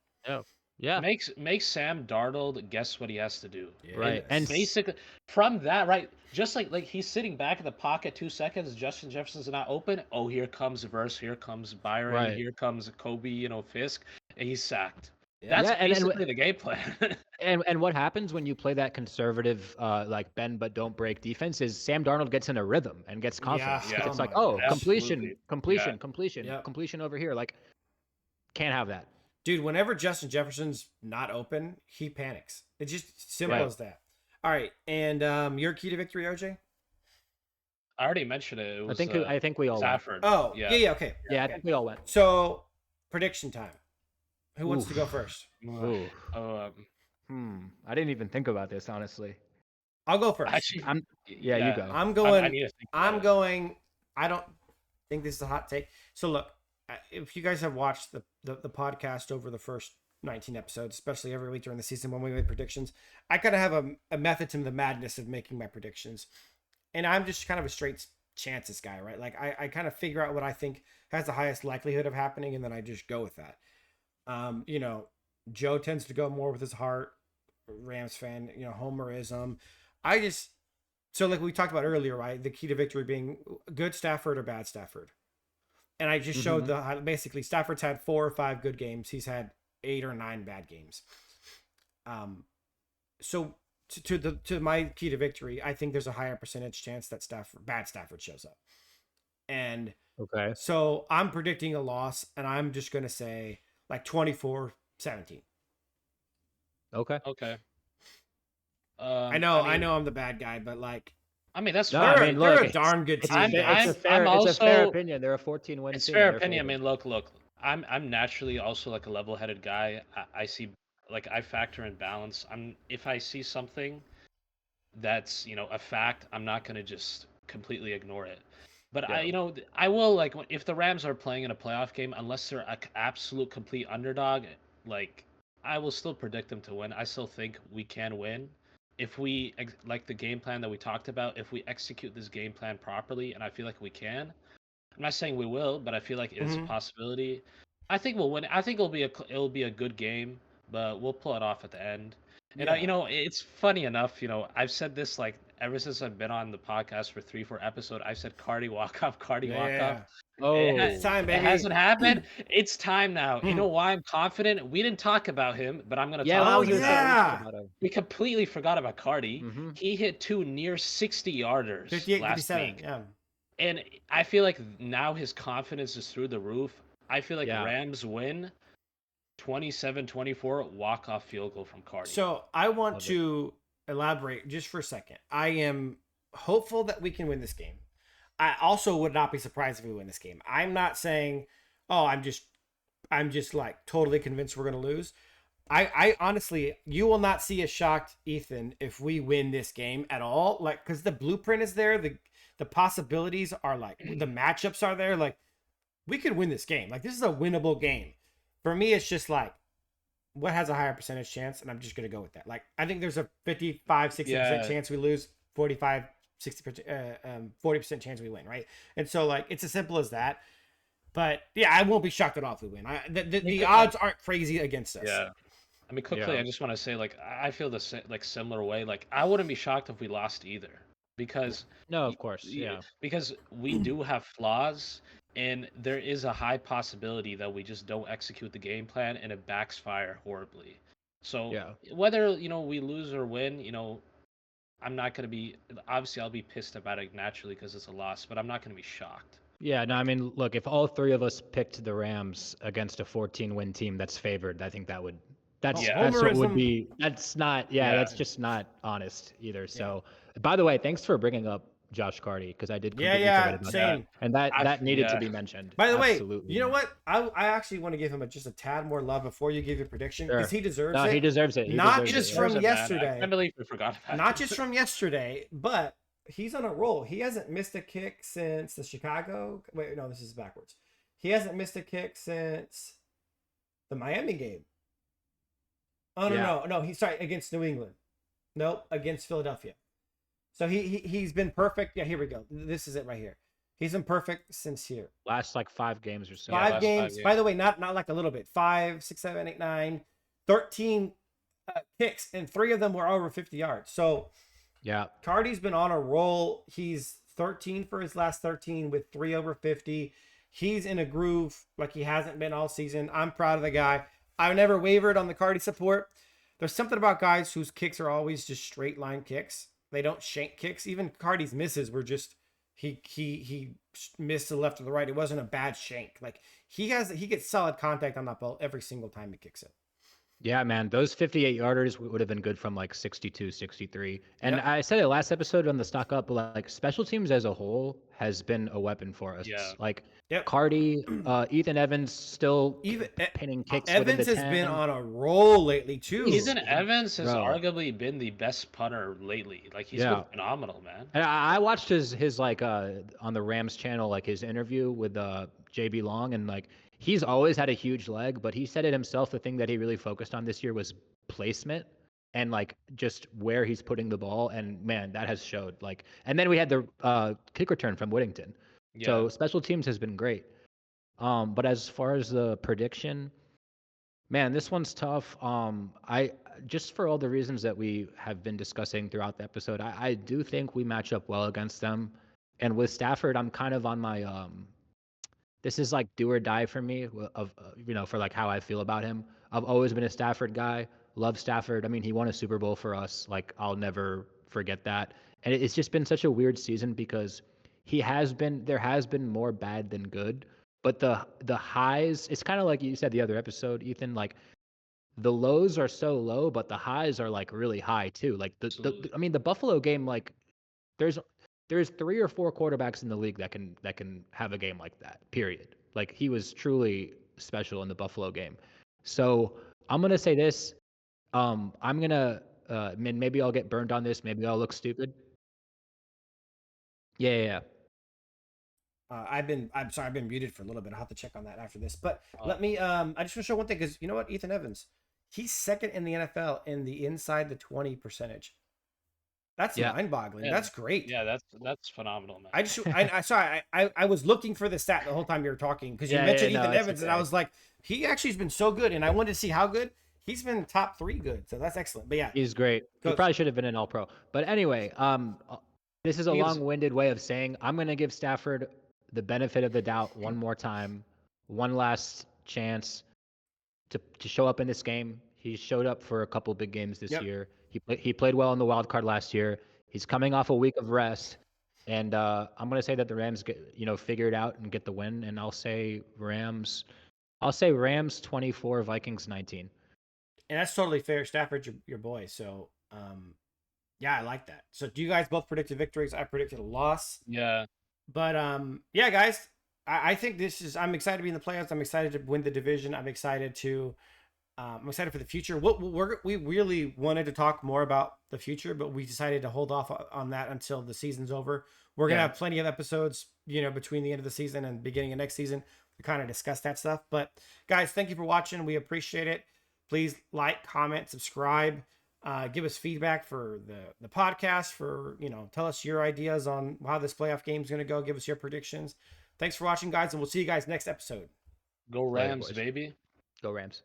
Yeah. Makes Sam Darnold guess what he has to do. Right. And basically from that, right, just like he's sitting back in the pocket 2 seconds, Justin Jefferson's not open. Oh, here comes Verse, here comes Byron, Right. here comes Kobe, you know, Fisk, and he's sacked. Yeah. That's Yeah, basically the game plan. and what happens when you play that conservative like bend but don't break defense is Sam Darnold gets in a rhythm and gets confidence. Yeah. It's Oh like, my oh, gosh. Absolutely. completion, Yep. completion over here. Like, can't have that. Dude, whenever Justin Jefferson's not open, he panics. It's just simple Right. as that. All right, and your key to victory, OJ? I already mentioned it. It was I think we all went. Stafford. Oh, yeah, okay. Yeah, I okay. think we all went. So, prediction time. Who wants to Oof. go first? Ooh. I didn't even think about this, honestly. I'll go first. Actually, You go. I'm going. I need to think I'm about it. going. I don't think this is a hot take. So look, if you guys have watched the podcast over the first 19 episodes, especially every week during the season when we made predictions, I kind of have a method to the madness of making my predictions, and I'm just kind of a straight chances guy, right? Like I kind of figure out what I think has the highest likelihood of happening, and then I just go with that. You know, Joe tends to go more with his heart. Rams fan, you know, homerism. So like we talked about earlier, right? The key to victory being good Stafford or bad Stafford. And I just showed basically Stafford's had 4 or 5 good games. He's had 8 or 9 bad games. So to my key to victory, I think there's a higher percentage chance that bad Stafford shows up. And Okay. so I'm predicting a loss, and I'm just going to say like 24-17. Okay. Okay. I know I'm the bad guy, but like, I mean, that's No, fine. I mean, they're look, a darn good team. I'm- guys. it's a fair also- opinion. They're a 14-win team. It's fair They're opinion. I favored. mean, look. I'm naturally also like a level-headed guy. I see, like, I factor in balance. If I see something that's, you know, a fact, I'm not gonna just completely ignore it. But Yeah. I will, like, if the Rams are playing in a playoff game, unless they're an absolute complete underdog, like, I will still predict them to win. I still think we can win if we like the game plan that we talked about. If we execute this game plan properly, and I feel like we can. I'm not saying we will, but I feel like it's a possibility. I think we'll win. I think it'll be a good game, but we'll pull it off at the end. And Yeah. it's funny enough. I've said this like ever since I've been on the podcast for 3-4 episodes. I've said Cardi walk off, Cardi walk off. Oh, It's time, It baby. hasn't happened. It's time now. You know why I'm confident? We didn't talk about him, but I'm gonna yeah. talk I was about gonna say, him. we yeah. talked about him. We completely forgot about Cardi. Mm-hmm. He hit 2 near 60-yarders 58, last 57. week. Yeah. And I feel like now his confidence is through the roof. I feel like Yeah. Rams win 27-24, walk-off field goal from Cardi. So I want Love it. to elaborate just for a second. I am hopeful that we can win this game. I also would not be surprised if we win this game. I'm not saying, oh, I'm just like totally convinced we're going to lose. I honestly, you will not see a shocked Ethan if we win this game at all. Like, because the blueprint is there. The possibilities are like, the matchups are there. Like, we could win this game. Like, this is a winnable game. For me, it's just like, what has a higher percentage chance? And I'm just going to go with that. Like, I think there's a 55, 60% Yeah. chance we lose, 45, 60%, 40% chance we win, right? And so, like, it's as simple as that. But yeah, I won't be shocked at all if we win. The odds aren't crazy against us. Yeah. I mean, quickly, Yeah. I just want to say, like, I feel the like similar way. Like, I wouldn't be shocked if we lost either, because No, of course. Yeah. because we do have flaws, and there is a high possibility that we just don't execute the game plan and it backfire horribly. So Yeah. whether we lose or win, I'm not gonna be obviously I'll be pissed about it naturally because it's a loss, but I'm not gonna be shocked. Yeah, no, I mean, look, if all three of us picked the Rams against a 14-win team that's favored, I think that's Yeah. what would Homerism. be. That's not. Yeah, Yeah. that's just not honest either. So, by the way, thanks for bringing up Josh Carty because I did completely forget Yeah, about Yeah. that, same. and that needed to Yeah. be mentioned. By the way, Absolutely. you know what? I actually want to give him just a tad more love before you give your prediction because Sure. he deserves No, it. he deserves it. He Not deserves just it, from Deserves it, man. yesterday. I can't believe we forgot about Not it. just from yesterday, but he's on a roll. He hasn't missed a kick since the Chicago. Wait, no, this is backwards. He hasn't missed a kick since the Miami game. Oh no, Yeah. no, he's sorry against New England. Nope, against Philadelphia. So he's been perfect. Yeah, here we go. This is it right here. He's been perfect since here. Last like 5 games or so. Yeah, Five last games. 5 games. By the way, not like a little bit. 5, 6, 7, 8, 9, 13 kicks, and 3 of them were over 50 yards. So Yeah. Cardi's been on a roll. He's 13 for his last 13 with 3 over 50. He's in a groove like he hasn't been all season. I'm proud of the guy. I've never wavered on the Cardi support. There's something about guys whose kicks are always just straight line kicks. They don't shank kicks. Even Cardi's misses were just he missed to the left or the right. It wasn't a bad shank. Like he gets solid contact on that ball every single time he kicks it. Yeah, man, those 58 yarders would have been good from like 62, 63. And Yep. I said it last episode on the stock up, but like special teams as a whole has been a weapon for us. Yeah. Like Yep. Cardi, Ethan Evans still Even pinning kicks within Evans the has 10. been on a roll lately too. Ethan Evans has Bro. arguably been the best punter lately. Like he's Yeah. been phenomenal, man. And I watched his like on the Rams channel, like his interview with JB Long, and like he's always had a huge leg, but he said it himself. The thing that he really focused on this year was placement and like just where he's putting the ball. And man, that has showed. Like, and then we had the kick return from Whittington. Yeah. So special teams has been great. But as far as the prediction, man, this one's tough. I just for all the reasons that we have been discussing throughout the episode, I do think we match up well against them. And with Stafford, I'm kind of on my this is like do or die for me of for like how I feel about him. I've always been a Stafford guy. Love Stafford. I mean, he won a Super Bowl for us. Like I'll never forget that. And it's just been such a weird season because there has been more bad than good. But the highs, it's kind of like you said the other episode, Ethan, like the lows are so low, but the highs are like really high too. Like Absolutely. I mean the Buffalo game, like there's 3 or 4 quarterbacks in the league that can have a game like that. Period. Like he was truly special in the Buffalo game. So I'm gonna say this. I'm gonna maybe I'll get burned on this. Maybe I'll look stupid. Yeah. I'm sorry, I've been muted for a little bit. I'll have to check on that after this. But Oh. let me I just want to show one thing because you know what, Ethan Evans, he's second in the NFL in the inside the 20 percentage. That's Yeah. mind-boggling. Yeah. That's great. Yeah, that's phenomenal, man. I just I was looking for the stat the whole time you were talking because you mentioned no, Ethan it's Evans and I okay. was like, he actually has been so good and I wanted to see how good he's been. Top 3 good, so that's excellent. But yeah, He's great. He Coach. probably should have been an All-Pro. But anyway, this is a He is- long-winded way of saying I'm going to give Stafford the benefit of the doubt one more time, one last chance to show up in this game. He showed up for a couple big games this Yep. year. He played well in the wild card last year. He's coming off a week of rest, and I'm going to say that the Rams figure it out and get the win. And I'll say Rams 24, Vikings 19. and that's totally fair. Stafford's your boy, so yeah, I like that. So do you guys both predicted victories? I predicted a loss. Yeah. But yeah, guys, I think I'm excited to be in the playoffs. I'm excited to win the division. I'm excited for the future. We really wanted to talk more about the future, but we decided to hold off on that until the season's over. We're gonna have plenty of episodes, between the end of the season and beginning of next season to kind of discuss that stuff. But guys, thank you for watching. We appreciate it. Please like, comment, subscribe. Give us feedback for the podcast. Tell us your ideas on how this playoff game is going to go. Give us your predictions. Thanks for watching, guys, and we'll see you guys next episode. Go Later, Rams, boys. baby. Go Rams.